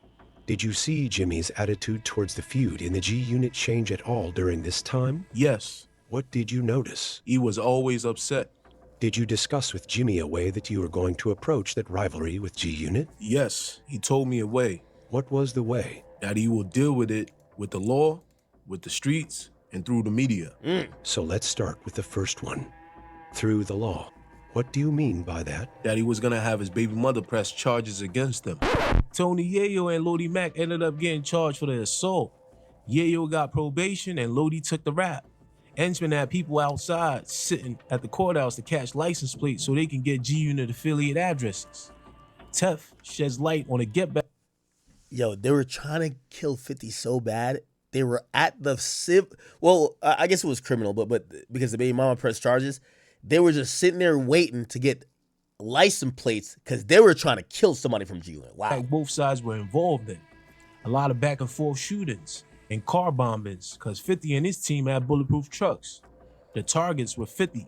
did you see Jimmy's attitude towards the feud in the G-Unit change at all during this time? Yes. What did you notice? He was always upset. Did you discuss with Jimmy a way that you were going to approach that rivalry with G-Unit? Yes, he told me a way. What was the way? That he will deal with it with the law, with the streets, and through the media. So let's start with the first one. Through the law. What do you mean by that? That he was gonna have his baby mother press charges against him. Tony Yayo and Lodi Mac ended up getting charged for the assault. Yayo got probation and Lodi took the rap. Henchman had people outside sitting at the courthouse to catch license plates so they can get G-Unit affiliate addresses. Tef sheds light on a get back. Yo, they were trying to kill 50 so bad. They were at the I guess it was criminal, but because the baby mama pressed charges, they were just sitting there waiting to get license plates because they were trying to kill somebody from G-Unit. Wow. Like both sides were involved in. A lot of back and forth shootings and car bombings because 50 and his team had bulletproof trucks. The targets were 50,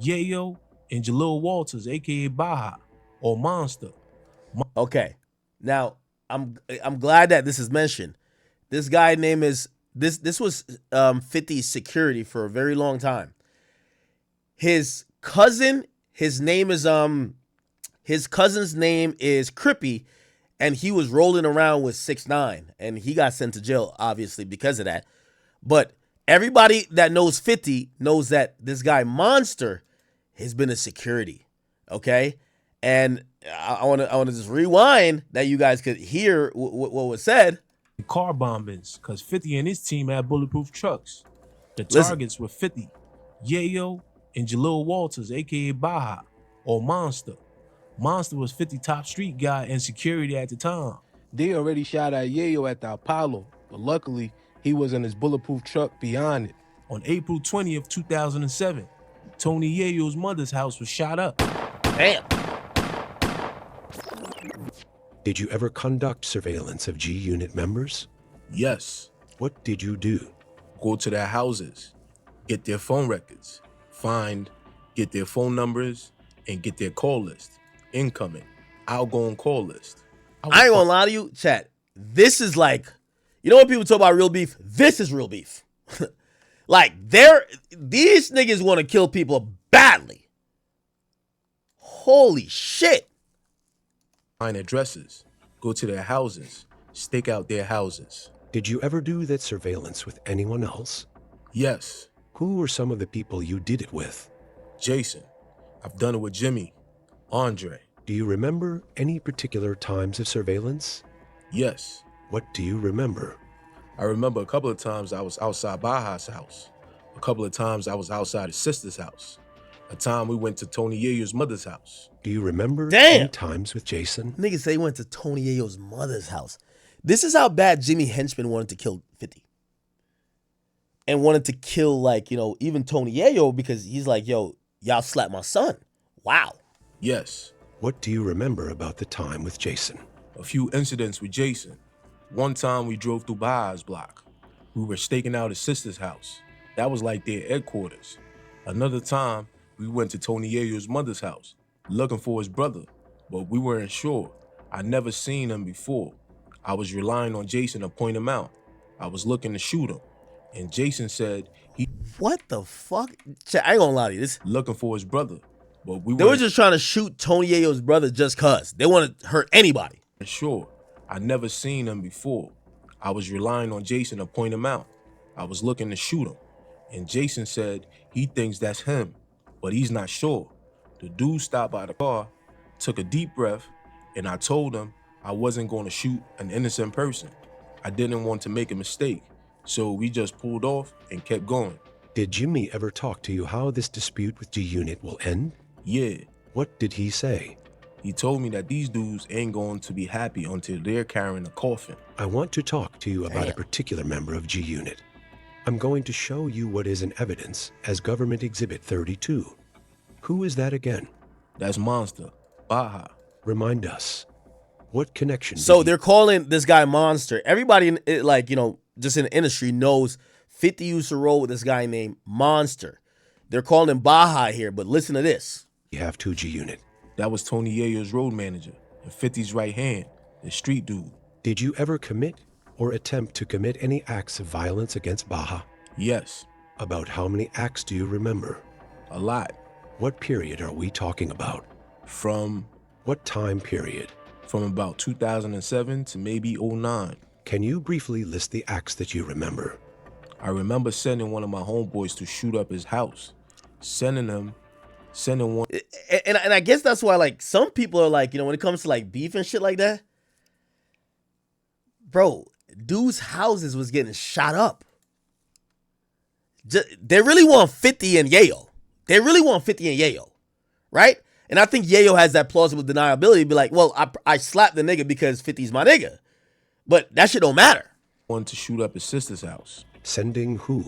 Yayo, and Jalil Walters, aka Baja, or Monster. Okay. Now, I'm glad that this is mentioned. This guy name is this was 50's security for a very long time. His cousin, his cousin's name is Crippy, and he was rolling around with 6ix9ine, and he got sent to jail, obviously, because of that. But everybody that knows 50 knows that this guy Monster has been a security, okay? And I want to just rewind that you guys could hear what was said. Car bombings, because 50 and his team had bulletproof trucks. The Listen. targets were 50, Yayo, and Jalil Walters, aka Baja, or Monster. Monster was 50 top street guy and security at the time. They already shot at Yayo at the Apollo, but luckily he was in his bulletproof truck beyond it. On April 20th, 2007, Tony Yayo's mother's house was shot up. Damn. Did you ever conduct surveillance of G Unit members? Yes. What did you do? Go to their houses, get their phone records, get their phone numbers, and get their call list. Incoming, outgoing call list. I ain't gonna lie to you, chat. This is like, you know when people talk about real beef? This is real beef. Like, these niggas want to kill people badly. Holy shit. Find addresses, go to their houses, stake out their houses. Did you ever do that surveillance with anyone else? Yes. Who were some of the people you did it with? Jason. I've done it with Jimmy, Andre. Do you remember any particular times of surveillance? Yes. What do you remember? I remember a couple of times I was outside Baja's house. A couple of times I was outside his sister's house. A time we went to Tony Yayo's mother's house. Do you remember Damn. any times with Jason? Niggas say he went to Tony Yayo's mother's house. This is how bad Jimmy Henchman wanted to kill 50. And wanted to kill, like, you know, even Tony Yayo, because he's like, yo, y'all slapped my son. Wow. Yes. What do you remember about the time with Jason? A few incidents with Jason. One time we drove through Baja's block. We were staking out his sister's house. That was like their headquarters. Another time, we went to Tony Yayo's mother's house, looking for his brother, but we weren't sure. I never seen him before. I was relying on Jason to point him out. I was looking to shoot him, and Jason said he... What the fuck? I ain't gonna lie to you. This looking for his brother, but they were just trying to shoot Tony Yayo's brother just cause. They want to hurt anybody. Sure, I never seen him before. I was relying on Jason to point him out. I was looking to shoot him, and Jason said he thinks that's him, but he's not sure. The dude stopped by the car, took a deep breath, and I told him I wasn't going to shoot an innocent person. I didn't want to make a mistake, so we just pulled off and kept going. Did Jimmy ever talk to you how this dispute with G Unit will end? Yeah. What did he say? He told me that these dudes ain't going to be happy until they're carrying a coffin. I want to talk to you about a particular member of G Unit. I'm going to show you what is in evidence as Government Exhibit 32. Who is that again? That's Monster, Baja. Remind us. What connection? So they're calling this guy Monster. Everybody, like, you know, just in the industry knows 50 used to roll with this guy named Monster. They're calling him Baja here, but listen to this. You have 2 G Unit. That was Tony Yayo's road manager and 50's right hand, the street dude. Did you ever commit or attempt to commit any acts of violence against Baja? Yes. About how many acts do you remember? A lot. What period are we talking about? From... What time period? From about 2007 to maybe 09. Can you briefly list the acts that you remember? I remember sending one of my homeboys to shoot up his house. Sending one. And I guess that's why, like, some people are like, you know, when it comes to like beef and shit like that, bro, dudes' houses was getting shot up. They really want 50 and Yayo. They really want 50 and Yayo, right? And I think Yayo has that plausible deniability to be like, well, I slapped the nigga because 50's my nigga. But that shit don't matter. One to shoot up his sister's house. Sending who?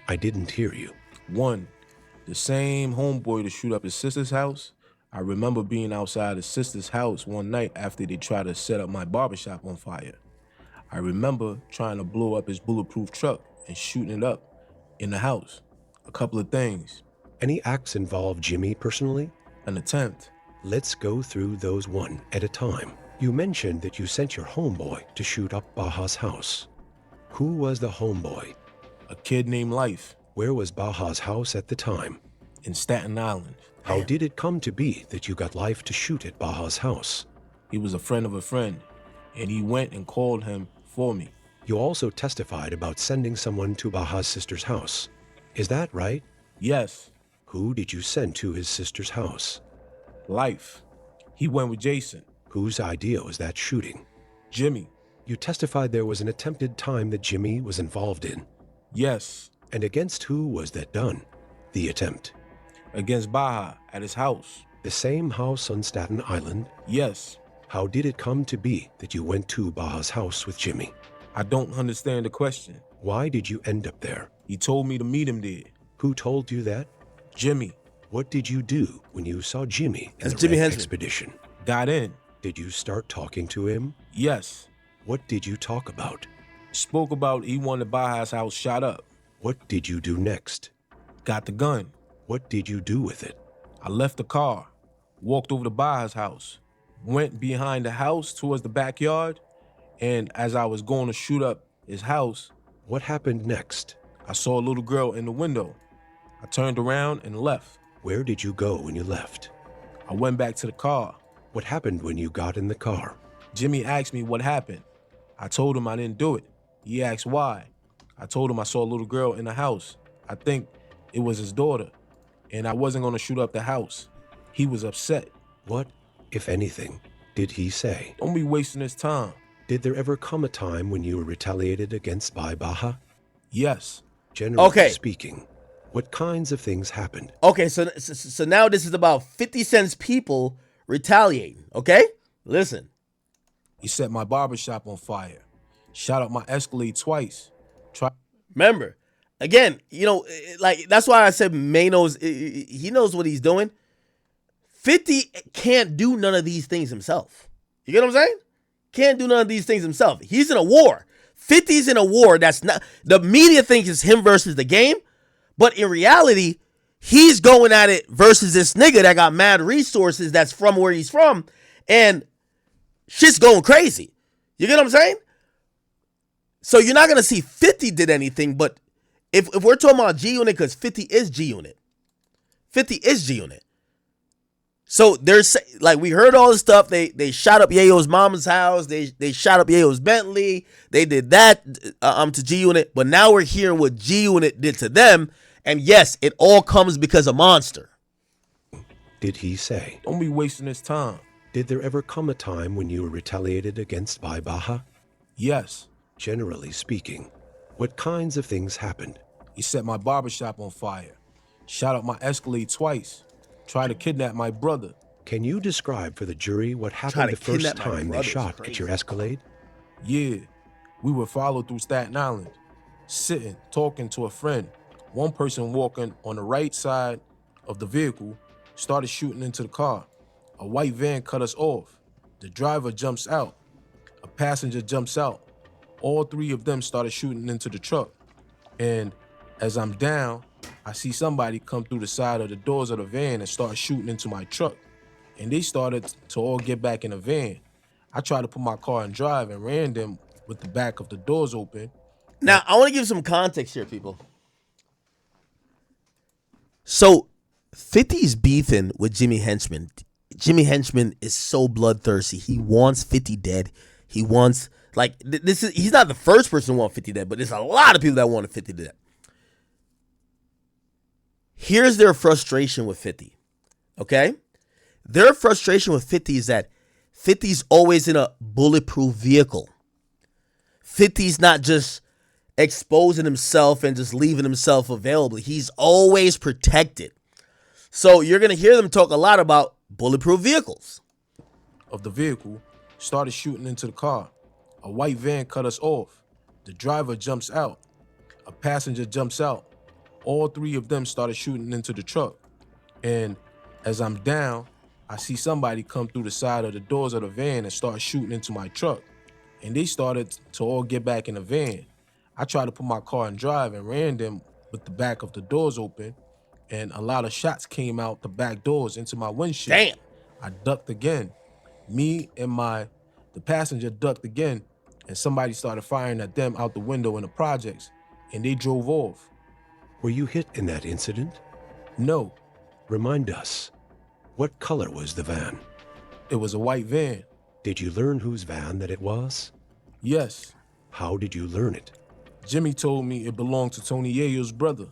I didn't hear you. One, the same homeboy to shoot up his sister's house. I remember being outside his sister's house one night after they tried to set up my barbershop on fire. I remember trying to blow up his bulletproof truck and shooting it up in the house. A couple of things. Any acts involve Jimmy personally? An attempt. Let's go through those one at a time. You mentioned that you sent your homeboy to shoot up Baja's house. Who was the homeboy? A kid named Life. Where was Baja's house at the time? In Staten Island. How did it come to be that you got Life to shoot at Baja's house? He was a friend of a friend, and he went and called him for me. You also testified about sending someone to Baja's sister's house. Is that right? Yes. Who did you send to his sister's house? Life. He went with Jason. Whose idea was that shooting? Jimmy. You testified there was an attempted time that Jimmy was involved in. Yes. And against who was that done? The attempt. Against Baja at his house. The same house on Staten Island? Yes. How did it come to be that you went to Baja's house with Jimmy? I don't understand the question. Why did you end up there? He told me to meet him there. Who told you that? Jimmy. What did you do when you saw Jimmy in That's the Jimmy Red Henchman. expedition? Got in. Did you start talking to him? Yes. What did you talk about? Spoke about he wanted Baja's house shot up. What did you do next? Got the gun. What did you do with it? I left the car, walked over to Baja's house, went behind the house towards the backyard, and as I was going to shoot up his house... What happened next? I saw a little girl in the window. I turned around and left. Where did you go when you left? I went back to the car. What happened when you got in the car? Jimmy asked me what happened. I told him I didn't do it. He asked why. I told him I saw a little girl in the house. I think it was his daughter, and I wasn't going to shoot up the house. He was upset. What, if anything, did he say? Don't be wasting his time. Did there ever come a time when you were retaliated against by Baja? Yes. Generally speaking, what kinds of things happened? Okay, so now this is about 50 Cent's people retaliating, okay? Listen. He set my barbershop on fire. Shot up my Escalade twice. Remember, again, you know, like, that's why I said May knows, he knows what he's doing. 50 can't do none of these things himself. You get what I'm saying? Can't do none of these things himself. He's in a war. 50's in a war that's not, the media thinks it's him versus the game, but in reality, he's going at it versus this nigga that got mad resources that's from where he's from, and shit's going crazy. You get what I'm saying? So you're not going to see 50 did anything, but if we're talking about G-Unit, because 50 is G-Unit. 50 is G-Unit. So there's, like, we heard all this stuff. They shot up Yayo's mama's house. They shot up Yayo's Bentley. They did that to G-Unit. But now we're hearing what G-Unit did to them. And yes, it all comes because of Monster. Did he say? Don't be wasting his time. Did there ever come a time when you were retaliated against by Baja? Yes. Generally speaking, what kinds of things happened? He set my barbershop on fire. Shot up my Escalade twice. Tried to kidnap my brother. Can you describe for the jury what happened the first time they shot at your Escalade? Yeah. We were followed through Staten Island, sitting, talking to a friend. One person walking on the right side of the vehicle started shooting into the car. A white van cut us off. The driver jumps out. A passenger jumps out. All three of them started shooting into the truck. And as I'm down, I see somebody come through the side of the doors of the van and start shooting into my truck. And they started to all get back in the van. I tried to put my car in drive and ran them with the back of the doors open. Now, I want to give some context here, people. So, 50's beefing with Jimmy Henchman. Jimmy Henchman is so bloodthirsty. He wants 50 dead. He wants, like, he's not the first person who wants 50 dead, but there's a lot of people that want 50 dead. Here's their frustration with 50, okay? Their frustration with 50 is that 50's always in a bulletproof vehicle. 50's not just exposing himself and just leaving himself available. He's always protected. So you're going to hear them talk a lot about bulletproof vehicles. Of the vehicle, started shooting into the car. A white van cut us off. The driver jumps out. A passenger jumps out. All three of them started shooting into the truck. And as I'm down, I see somebody come through the side of the doors of the van and start shooting into my truck. And they started to all get back in the van. I tried to put my car in drive and ran them with the back of the doors open. And a lot of shots came out the back doors into my windshield. Damn. I ducked again. Me and the passenger ducked again. And somebody started firing at them out the window in the projects. And they drove off. Were you hit in that incident? No. Remind us, what color was the van? It was a white van. Did you learn whose van that it was? Yes. How did you learn it? Jimmy told me it belonged to Tony Yayo's brother.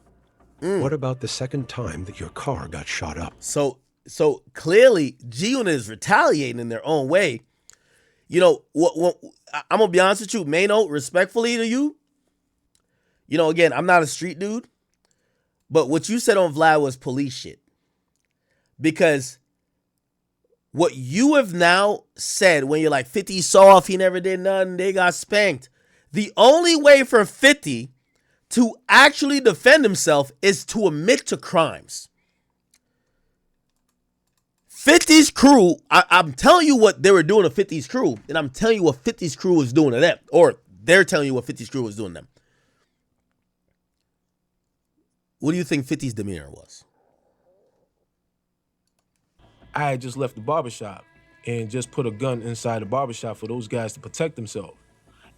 What about the second time that your car got shot up? So So clearly, G-Unit is retaliating in their own way. You know, I'm gonna be honest with you, Mano, respectfully to you. You know, again, I'm not a street dude, but what you said on Vlad was police shit. Because what you have now said when you're like 50 soft, he never did nothing, they got spanked. The only way for 50 to actually defend himself is to admit to crimes. 50's crew, I'm telling you what they were doing to 50's crew, and I'm telling you what 50's crew was doing to them, or they're telling you what 50's crew was doing to them. What do you think 50's demeanor was? I had just left the barbershop and just put a gun inside the barbershop for those guys to protect themselves.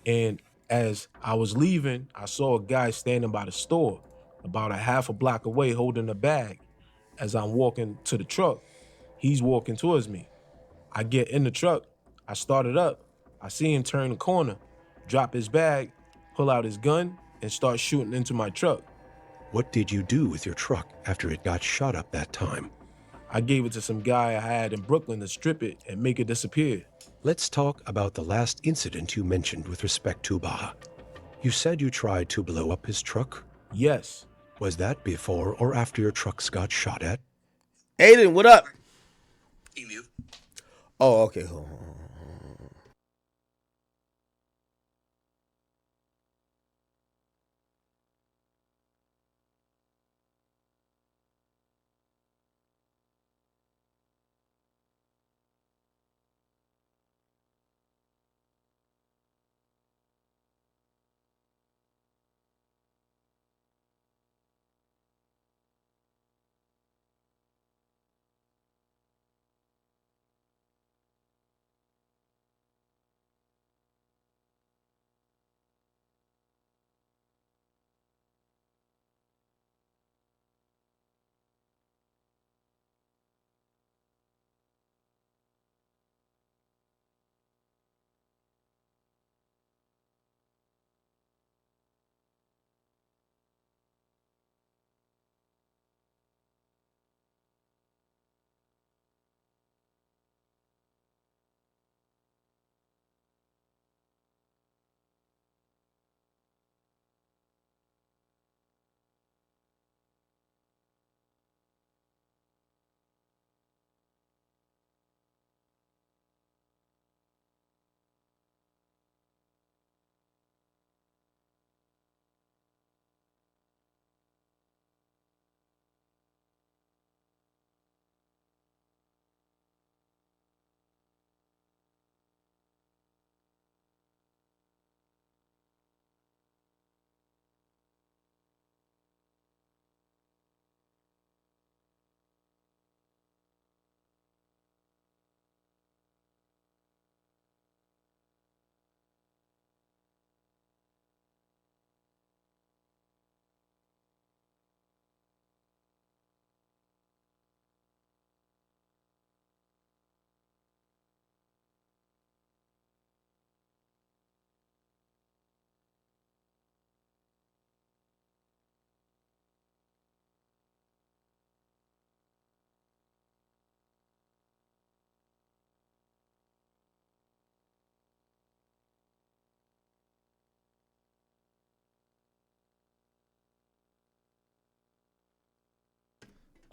And as I was leaving, I saw a guy standing by the store about a half a block away holding a bag. As I'm walking to the truck, he's walking towards me. I get in the truck, I start it up, I see him turn the corner, drop his bag, pull out his gun, and start shooting into my truck. What did you do with your truck after it got shot up that time? I gave it to some guy I had in Brooklyn to strip it and make it disappear. Let's talk about the last incident you mentioned with respect to Baha. You said you tried to blow up his truck? Yes. Was that before or after your trucks got shot at? Aiden, what up? Emu. Oh, okay. Hold on.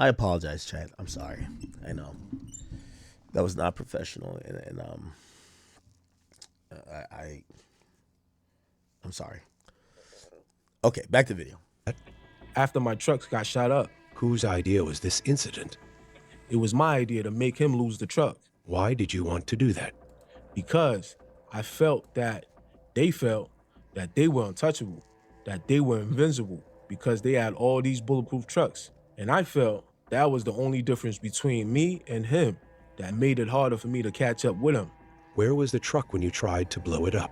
I apologize, Chad. I'm sorry. I know that was not professional, and I'm sorry. Okay, back to video. After my trucks got shot up. Whose idea was this incident? It was my idea to make him lose the truck. Why did you want to do that? Because I felt that they were untouchable, that they were invincible, because they had all these bulletproof trucks. And I felt that was the only difference between me and him that made it harder for me to catch up with him. Where was the truck when you tried to blow it up?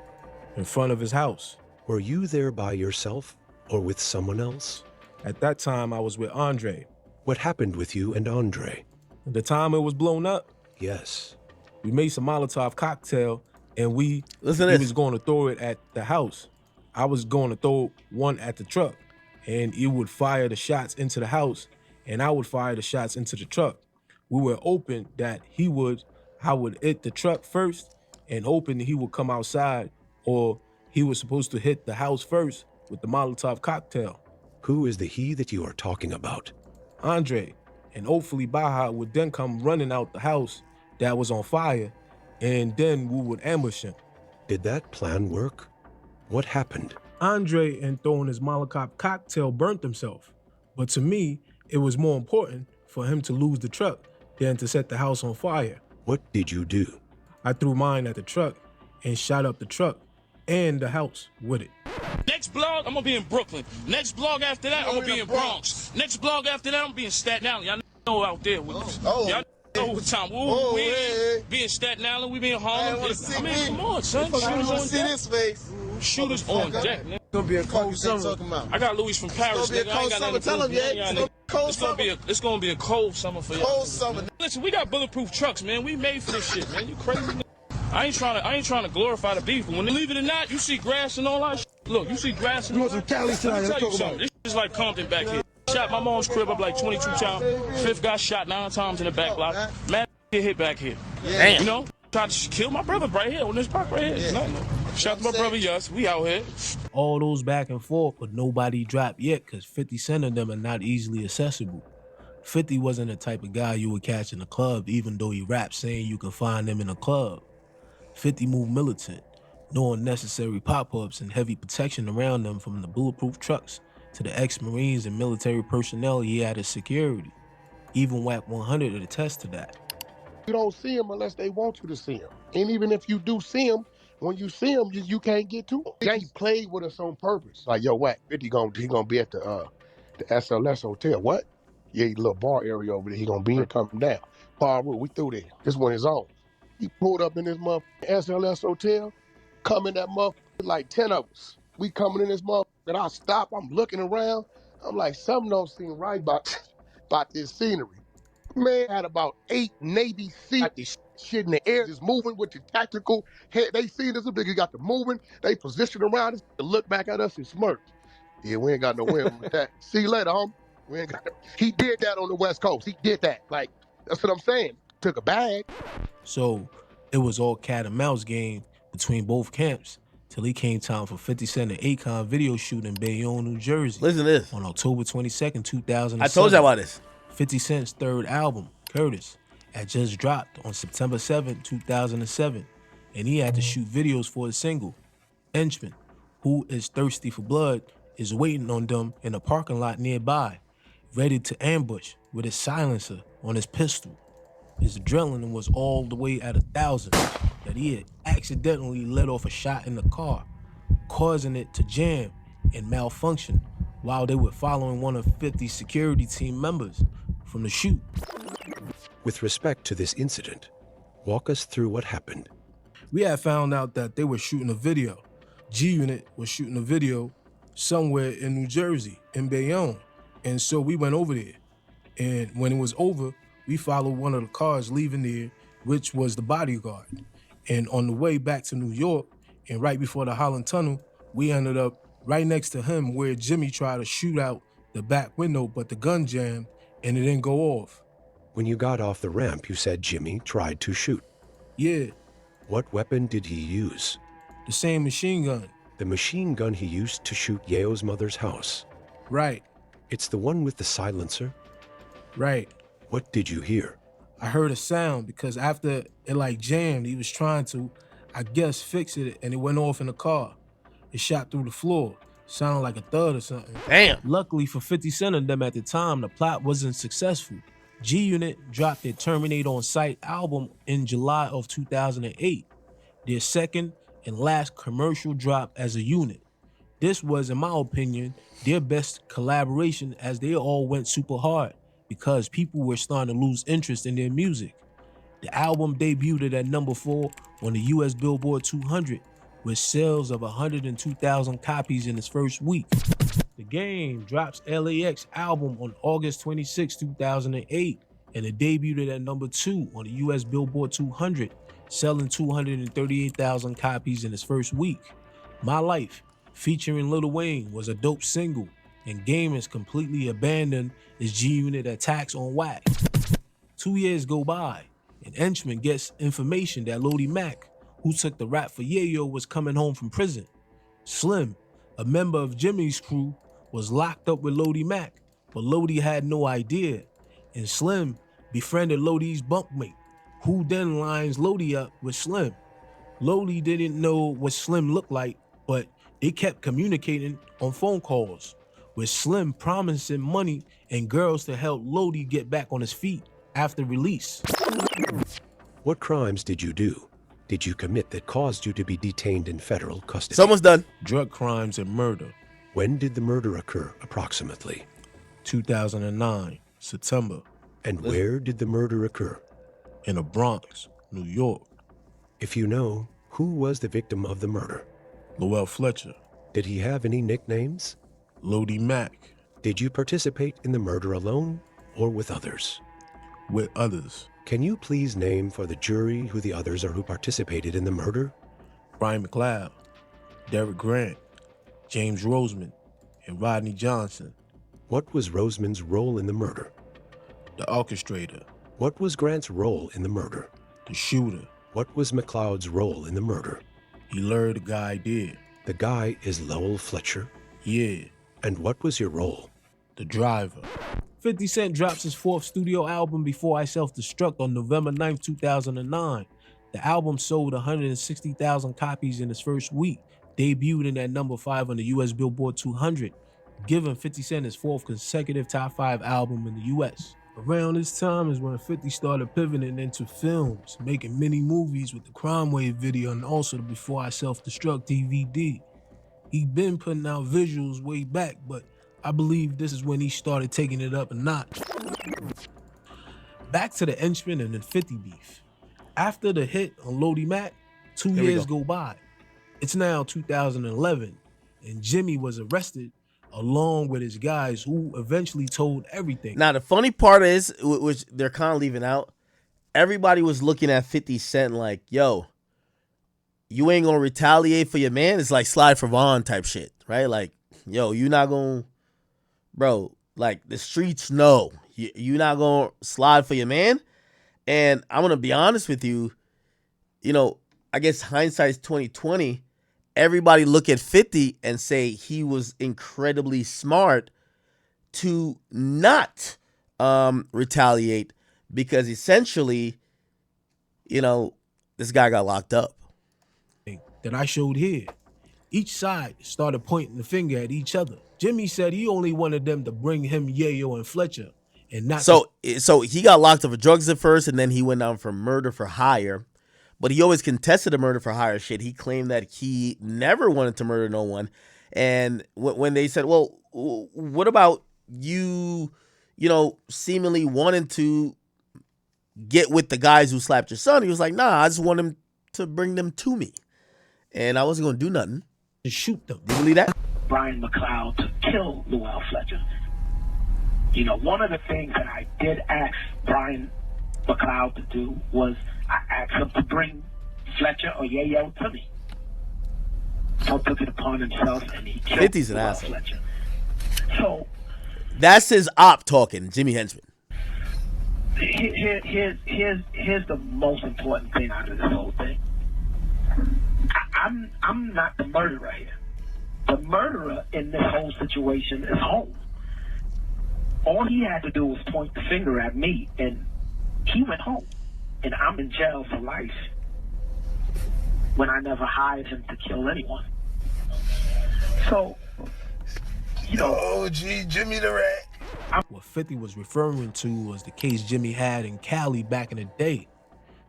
In front of his house. Were you there by yourself or with someone else? At that time, I was with Andre. What happened with you and Andre? The time it was blown up? Yes. We made some Molotov cocktail and we was going to throw it at the house. I was going to throw one at the truck and it would fire the shots into the house and I would fire the shots into the truck. We were open that I would hit the truck first, and open that he would come outside, or he was supposed to hit the house first with the Molotov cocktail. Who is the he that you are talking about? Andre, and hopefully Baja would then come running out the house that was on fire, and then we would ambush him. Did that plan work? What happened? Andre, in throwing his Molotov cocktail, burnt himself. But to me, it was more important for him to lose the truck than to set the house on fire. What did you do? I threw mine at the truck and shot up the truck and the house with it. Next blog, I'm gonna be in Brooklyn. Next blog after that, I'm gonna be in Bronx. Next blog after that, I'm gonna be in Staten Island. Y'all know out there with us. Y'all know what time. We be in Staten Island, we be in Harlem. I mean, come on, son. Shooters on deck. Shooters on deck, man. It's gonna be a cold summer. I got Louis from Paris, nigga. I ain't got nothing to Tell him, do. It's gonna be a cold summer for y'all. Cold summer. Listen, we got bulletproof trucks, man. We made for this shit, man. You crazy, nigga. I ain't trying to glorify the beef, but when they leave it or not, you see grass and all that shit. Look, you see grass and all that. Cali tonight. Let me tell you something. This is like Compton back here. Shot my mom's crib up like 22 times. Fifth got shot 9 times in the back block. Man, get hit back here. Damn. You know, tried to kill my brother right here on this park right here. No. Shot my brother, yes. We out here. All those back and forth, but nobody dropped yet because 50 Cent of them are not easily accessible. 50 wasn't the type of guy you would catch in a club, even though he raps saying you can find him in a club. 50 moved militant, no unnecessary pop-ups and heavy protection around them, from the bulletproof trucks to the ex-Marines and military personnel he had as security. Even WAC 100 would attest to that. You don't see them unless they want you to see them. And even if you do see them, when you see them, you can't get to them. He played with us on purpose. Like, yo, WAC, 50 he gonna be at the SLS hotel. What? Yeah, little bar area over there. He gonna be coming down. Paul Rule, we through there. This one is on. He pulled up in this motherfucking SLS hotel, come in that motherfucker, like 10 of us. We coming in this motherfucker, and I stop, I'm looking around. I'm like, something don't seem right about this scenery. Man, had about 8 Navy SEALs, this shit in the air, just moving with the tactical head. They see this, big, got the moving, they positioned around us, to look back at us and smirk. Yeah, we ain't got no win with that. See you later, homie. We ain't got no. He did that on the West Coast. He did that. Like, that's what I'm saying. Took a bag. So it was all cat and mouse game between both camps till it came time for 50 Cent and Akon video shoot in Bayonne, New Jersey. Listen to this. On October 22nd, 2007. I told you about this. 50 Cent's third album, Curtis, had just dropped on September 7, 2007, and he had to shoot videos for his single. Henchman, who is thirsty for blood, is waiting on them in a parking lot nearby, ready to ambush with his silencer on his pistol. His adrenaline was all the way at 1,000 that he had accidentally let off a shot in the car, causing it to jam and malfunction while they were following one of 50's security team members from the shoot. With respect to this incident, walk us through what happened. We had found out that they were shooting a video. G-Unit was shooting a video somewhere in New Jersey, in Bayonne. And so we went over there. And when it was over, we followed one of the cars leaving there, which was the bodyguard. And on the way back to New York, and right before the Holland Tunnel, we ended up right next to him where Jimmy tried to shoot out the back window, but the gun jammed and it didn't go off. When you got off the ramp, you said Jimmy tried to shoot. Yeah. What weapon did he use? The same machine gun. The machine gun he used to shoot Yeo's mother's house. Right. It's the one with the silencer? Right. What did you hear? I heard a sound because after it jammed, he was trying to, I guess, fix it, and it went off in the car. It shot through the floor. Sounded like a thud or something. Damn. Luckily for 50 Cent and them at the time, the plot wasn't successful. G-Unit dropped their Terminate on Sight album in July of 2008, their second and last commercial drop as a unit. This was, in my opinion, their best collaboration as they all went super hard because people were starting to lose interest in their music. The album debuted at number 4 on the US Billboard 200 with sales of 102,000 copies in its first week. The Game drops LAX album on August 26, 2008, and it debuted at number 2 on the US Billboard 200, selling 238,000 copies in its first week. My Life, featuring Lil Wayne, was a dope single, and Game has completely abandoned his G-Unit attacks on WAC. 2 years go by, and Henchman gets information that Lodi Mack, who took the rap for Yayo, was coming home from prison. Slim, a member of Jimmy's crew, was locked up with Lodi Mack, but Lodi had no idea, and Slim befriended Lodi's bunkmate, who then lines Lodi up with Slim. Lodi didn't know what Slim looked like, but they kept communicating on phone calls, with Slim promising money and girls to help Lodi get back on his feet after release. What crimes did you do? Did you commit that caused you to be detained in federal custody? Someone's done. Drug crimes and murder. When did the murder occur, approximately? 2009, September. And where did the murder occur? In the Bronx, New York. If you know, who was the victim of the murder? Lowell Fletcher. Did he have any nicknames? Lodi Mack. Did you participate in the murder alone or with others? With others. Can you please name for the jury who the others are who participated in the murder? Brian McLeod, Derek Grant, James Roseman, and Rodney Johnson. What was Roseman's role in the murder? The orchestrator. What was Grant's role in the murder? The shooter. What was McLeod's role in the murder? He lured the guy dead. The guy is Lowell Fletcher? Yeah. And what was your role? The driver. 50 Cent drops his 4th studio album, Before I Self-Destruct, on November 9th, 2009. The album sold 160,000 copies in its first week, debuted at number 5 on the US Billboard 200, giving 50 Cent his 4th consecutive top 5 album in the US. Around this time is when 50 started pivoting into films, making mini movies with the Crime Wave video and also the Before I Self-Destruct DVD. He'd been putting out visuals way back, but I believe this is when he started taking it up a notch. Back to the Henchman and the 50 beef. After the hit on Lodi Mack, 2 years go by. It's now 2011, and Jimmy was arrested along with his guys who eventually told everything. Now, the funny part is, which they're kind of leaving out, everybody was looking at 50 Cent like, yo, you ain't gonna retaliate for your man? It's like Slide for Vaughn type shit, right? Like, yo, you not gonna, bro, like the streets know you not gonna slide for your man. And I'm gonna be honest with you, you know, I guess hindsight's 2020. Everybody look at 50 and say he was incredibly smart to not retaliate, because essentially, you know, this guy got locked up. That I showed here. Each side started pointing the finger at each other. Jimmy said he only wanted them to bring him Yayo and Fletcher, and not. So he got locked up for drugs at first, and then he went down for murder for hire. But he always contested the murder for hire shit. He claimed that he never wanted to murder no one. And when they said, well, what about you, you know, seemingly wanting to get with the guys who slapped your son? He was like, nah, I just want him to bring them to me. And I wasn't going to do nothing. To shoot them. Do you believe that? Brian McLeod to kill Lowell Fletcher. You know, one of the things that I did ask Brian McLeod to do was I asked him to bring Fletcher or Yayo to me. So took it upon himself and he killed 50's an Lowell asshole. Fletcher. So that's his op talking, Jimmy Henchman. Here's the most important thing out of this whole thing. I'm not the murderer here. The murderer in this whole situation is home. All he had to do was point the finger at me, and he went home. And I'm in jail for life when I never hired him to kill anyone. So, you know. Oh, gee, Jimmy the Rat. What 50 was referring to was the case Jimmy had in Cali back in the day.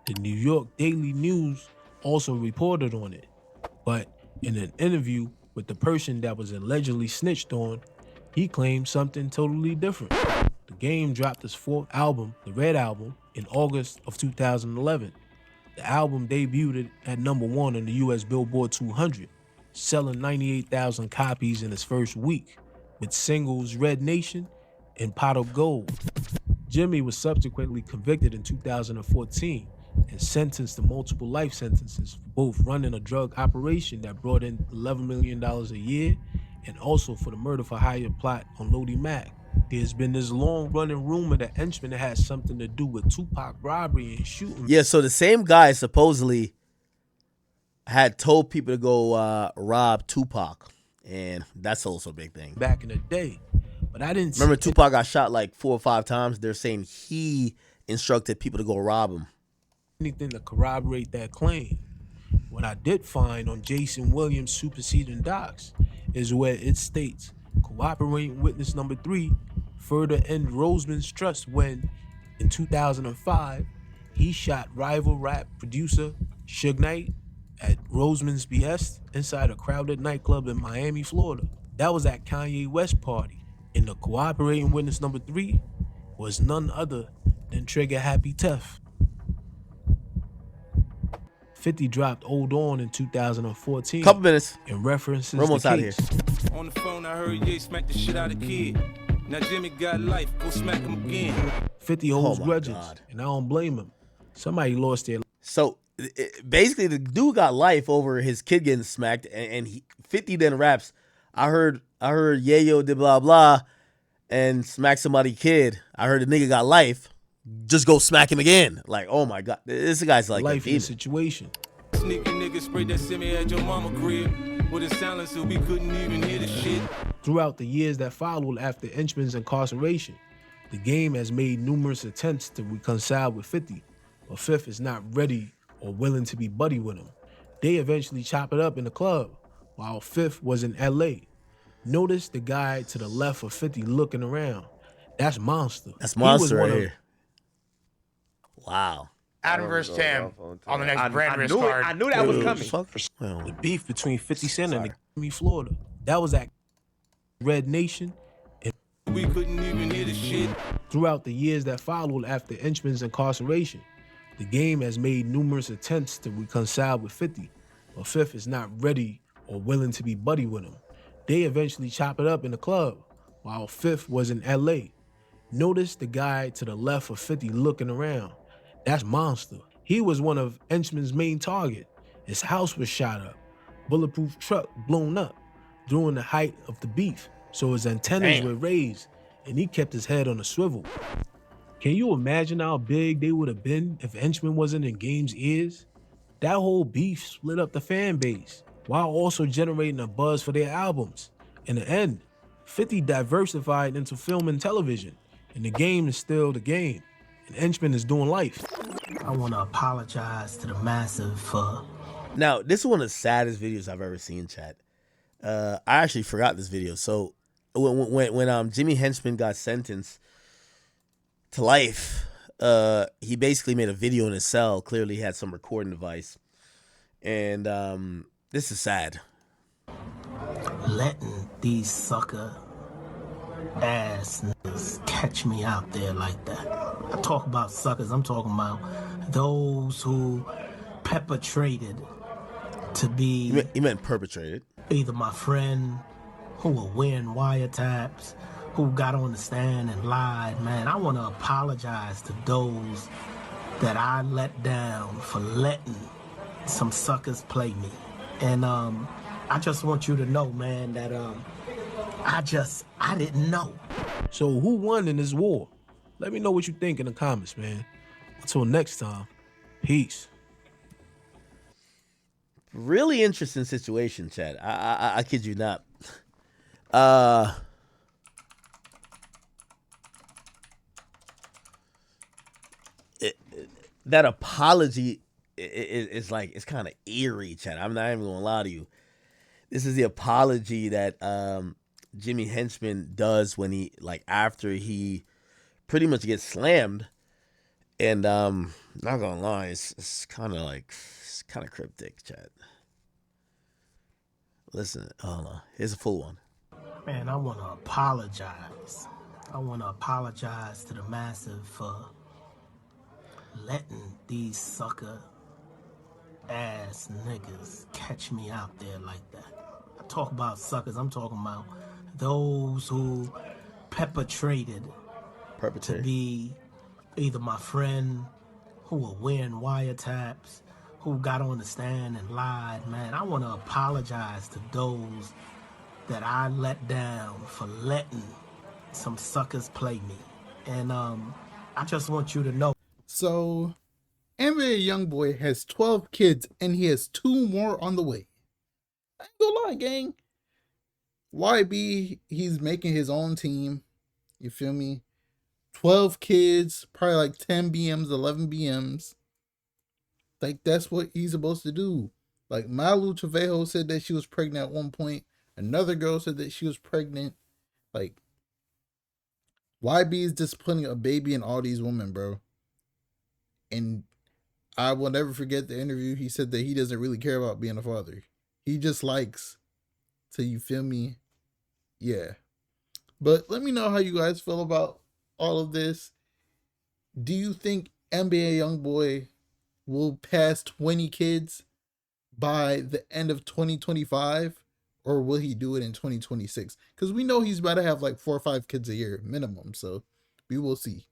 The New York Daily News also reported on it. But in an interview with the person that was allegedly snitched on, he claimed something totally different. The Game dropped his 4th album, the Red Album, in August of 2011. The album debuted at number 1 on the US Billboard 200, selling 98,000 copies in its first week, with singles Red Nation and Pot of Gold. Jimmy was subsequently convicted in 2014 and sentenced to multiple life sentences for both running a drug operation that brought in $11 million a year and also for the murder for hire plot on Lodi Mack. There's been this long-running rumor that Henchman had something to do with Tupac robbery and shooting. Yeah, so the same guy supposedly had told people to go rob Tupac, and that's also a big thing. Back in the day, but I didn't remember see Tupac got shot like 4 or 5 times. They're saying he instructed people to go rob him. anything to corroborate that claim. What I did find on Jason Williams' superseding docs is where it states cooperating witness number 3 further end Roseman's trust when, in 2005, he shot rival rap producer Suge Knight at Roseman's behest inside a crowded nightclub in Miami, Florida. That was at Kanye West party, and the cooperating witness number 3 was none other than Trigger Happy Tef. 50 dropped Hold On in 2014. Couple minutes. In references We're almost to out of here. On the phone, I heard Ye smack the shit out of kid. Now Jimmy got life, go smack him again. 50 holds Oh my grudges, God. and I don't blame him. Somebody lost their. So basically, the dude got life over his kid getting smacked, and 50 then raps. I heard Yayo did blah blah, and smack somebody kid. I heard the nigga got life. Just go smack him again. Like, oh my God, this guy's like life a in the demon. situation. Sneaky nigga sprayed that semi at your mama crib with a silencer, we couldn't even hear the shit. Throughout the years that followed after Henchman's incarceration, the game has made numerous attempts to reconcile with 50, but Fifth is not ready or willing to be buddy with him. They eventually chop it up in the club, while Fifth was in LA. Notice the guy to the left of 50 looking around. That's Monster. That's He was Monster one right of- here. Wow. Adam versus Tim on the next brand risk knew it. card. I knew that was Dude, coming. fuck. Well, The beef between 50 Cent and the Florida. That was at Red Nation. We couldn't even hear the shit. Throughout the years that followed after Henchman's incarceration, the game has made numerous attempts to reconcile with 50, but Fifth is not ready or willing to be buddy with him. They eventually chop it up in the club, while Fifth was in LA. Notice the guy to the left of 50 looking around. That's Monster. He was one of Henchman's main target. His house was shot up, bulletproof truck blown up during the height of the beef, so his antennas were raised and he kept his head on a swivel. Can you imagine how big they would have been if Henchman wasn't in Game's ears? That whole beef split up the fan base while also generating a buzz for their albums. In the end, 50 diversified into film and television, and the game is still the game, and Henchman is doing life. I want to apologize to the massive for now, this is one of the saddest videos I've ever seen, chat. I actually forgot this video. So when Jimmy Henchman got sentenced to life, he basically made a video in his cell. Clearly he had some recording device. And this is sad. letting these sucker ass niggas catch me out there like that. I talk about suckers, I'm talking about those who perpetrated to be... You meant perpetrated. Either my friend who were wearing wiretaps, who got on the stand and lied, man. I want to apologize to those that I let down for letting some suckers play me. And I just want you to know, man, that I didn't know. So who won in this war? Let me know what you think in the comments, man. Until next time, peace. Really interesting situation, Chad. I kid you not. That apology is like, it's kind of eerie, Chad. I'm not even gonna lie to you. This is the apology that Jimmy Henchman does when he, like, after he pretty much gets slammed. And not gonna lie, it's kind of like, it's kind of cryptic, Chad. Listen, hold on. Here's a full one. Man, I want to apologize. I want to apologize to the massive for letting these sucker ass niggas catch me out there like that. I talk about suckers, I'm talking about those who perpetrated to be either my friend who were wearing wiretaps, who got on the stand and lied, man. I want to apologize to those that I let down for letting some suckers play me. And I just want you to know. So, NBA YoungBoy has 12 kids and he has 2 more on the way. I ain't gonna lie, gang. YB, he's making his own team. You feel me? 12 kids, probably like 10 BMs, 11 BMs. Like, that's what he's supposed to do. Like, Malu Trevejo said that she was pregnant at one point. Another girl said that she was pregnant. Like, YB is just putting a baby in all these women, bro. And I will never forget the interview. He said that he doesn't really care about being a father. He just likes to, you feel me? Yeah. But let me know how you guys feel about all of this. Do you think NBA YoungBoy will pass 20 kids by the end of 2025? Or will he do it in 2026? Because we know he's about to have like 4 or 5 kids a year minimum. So we will see.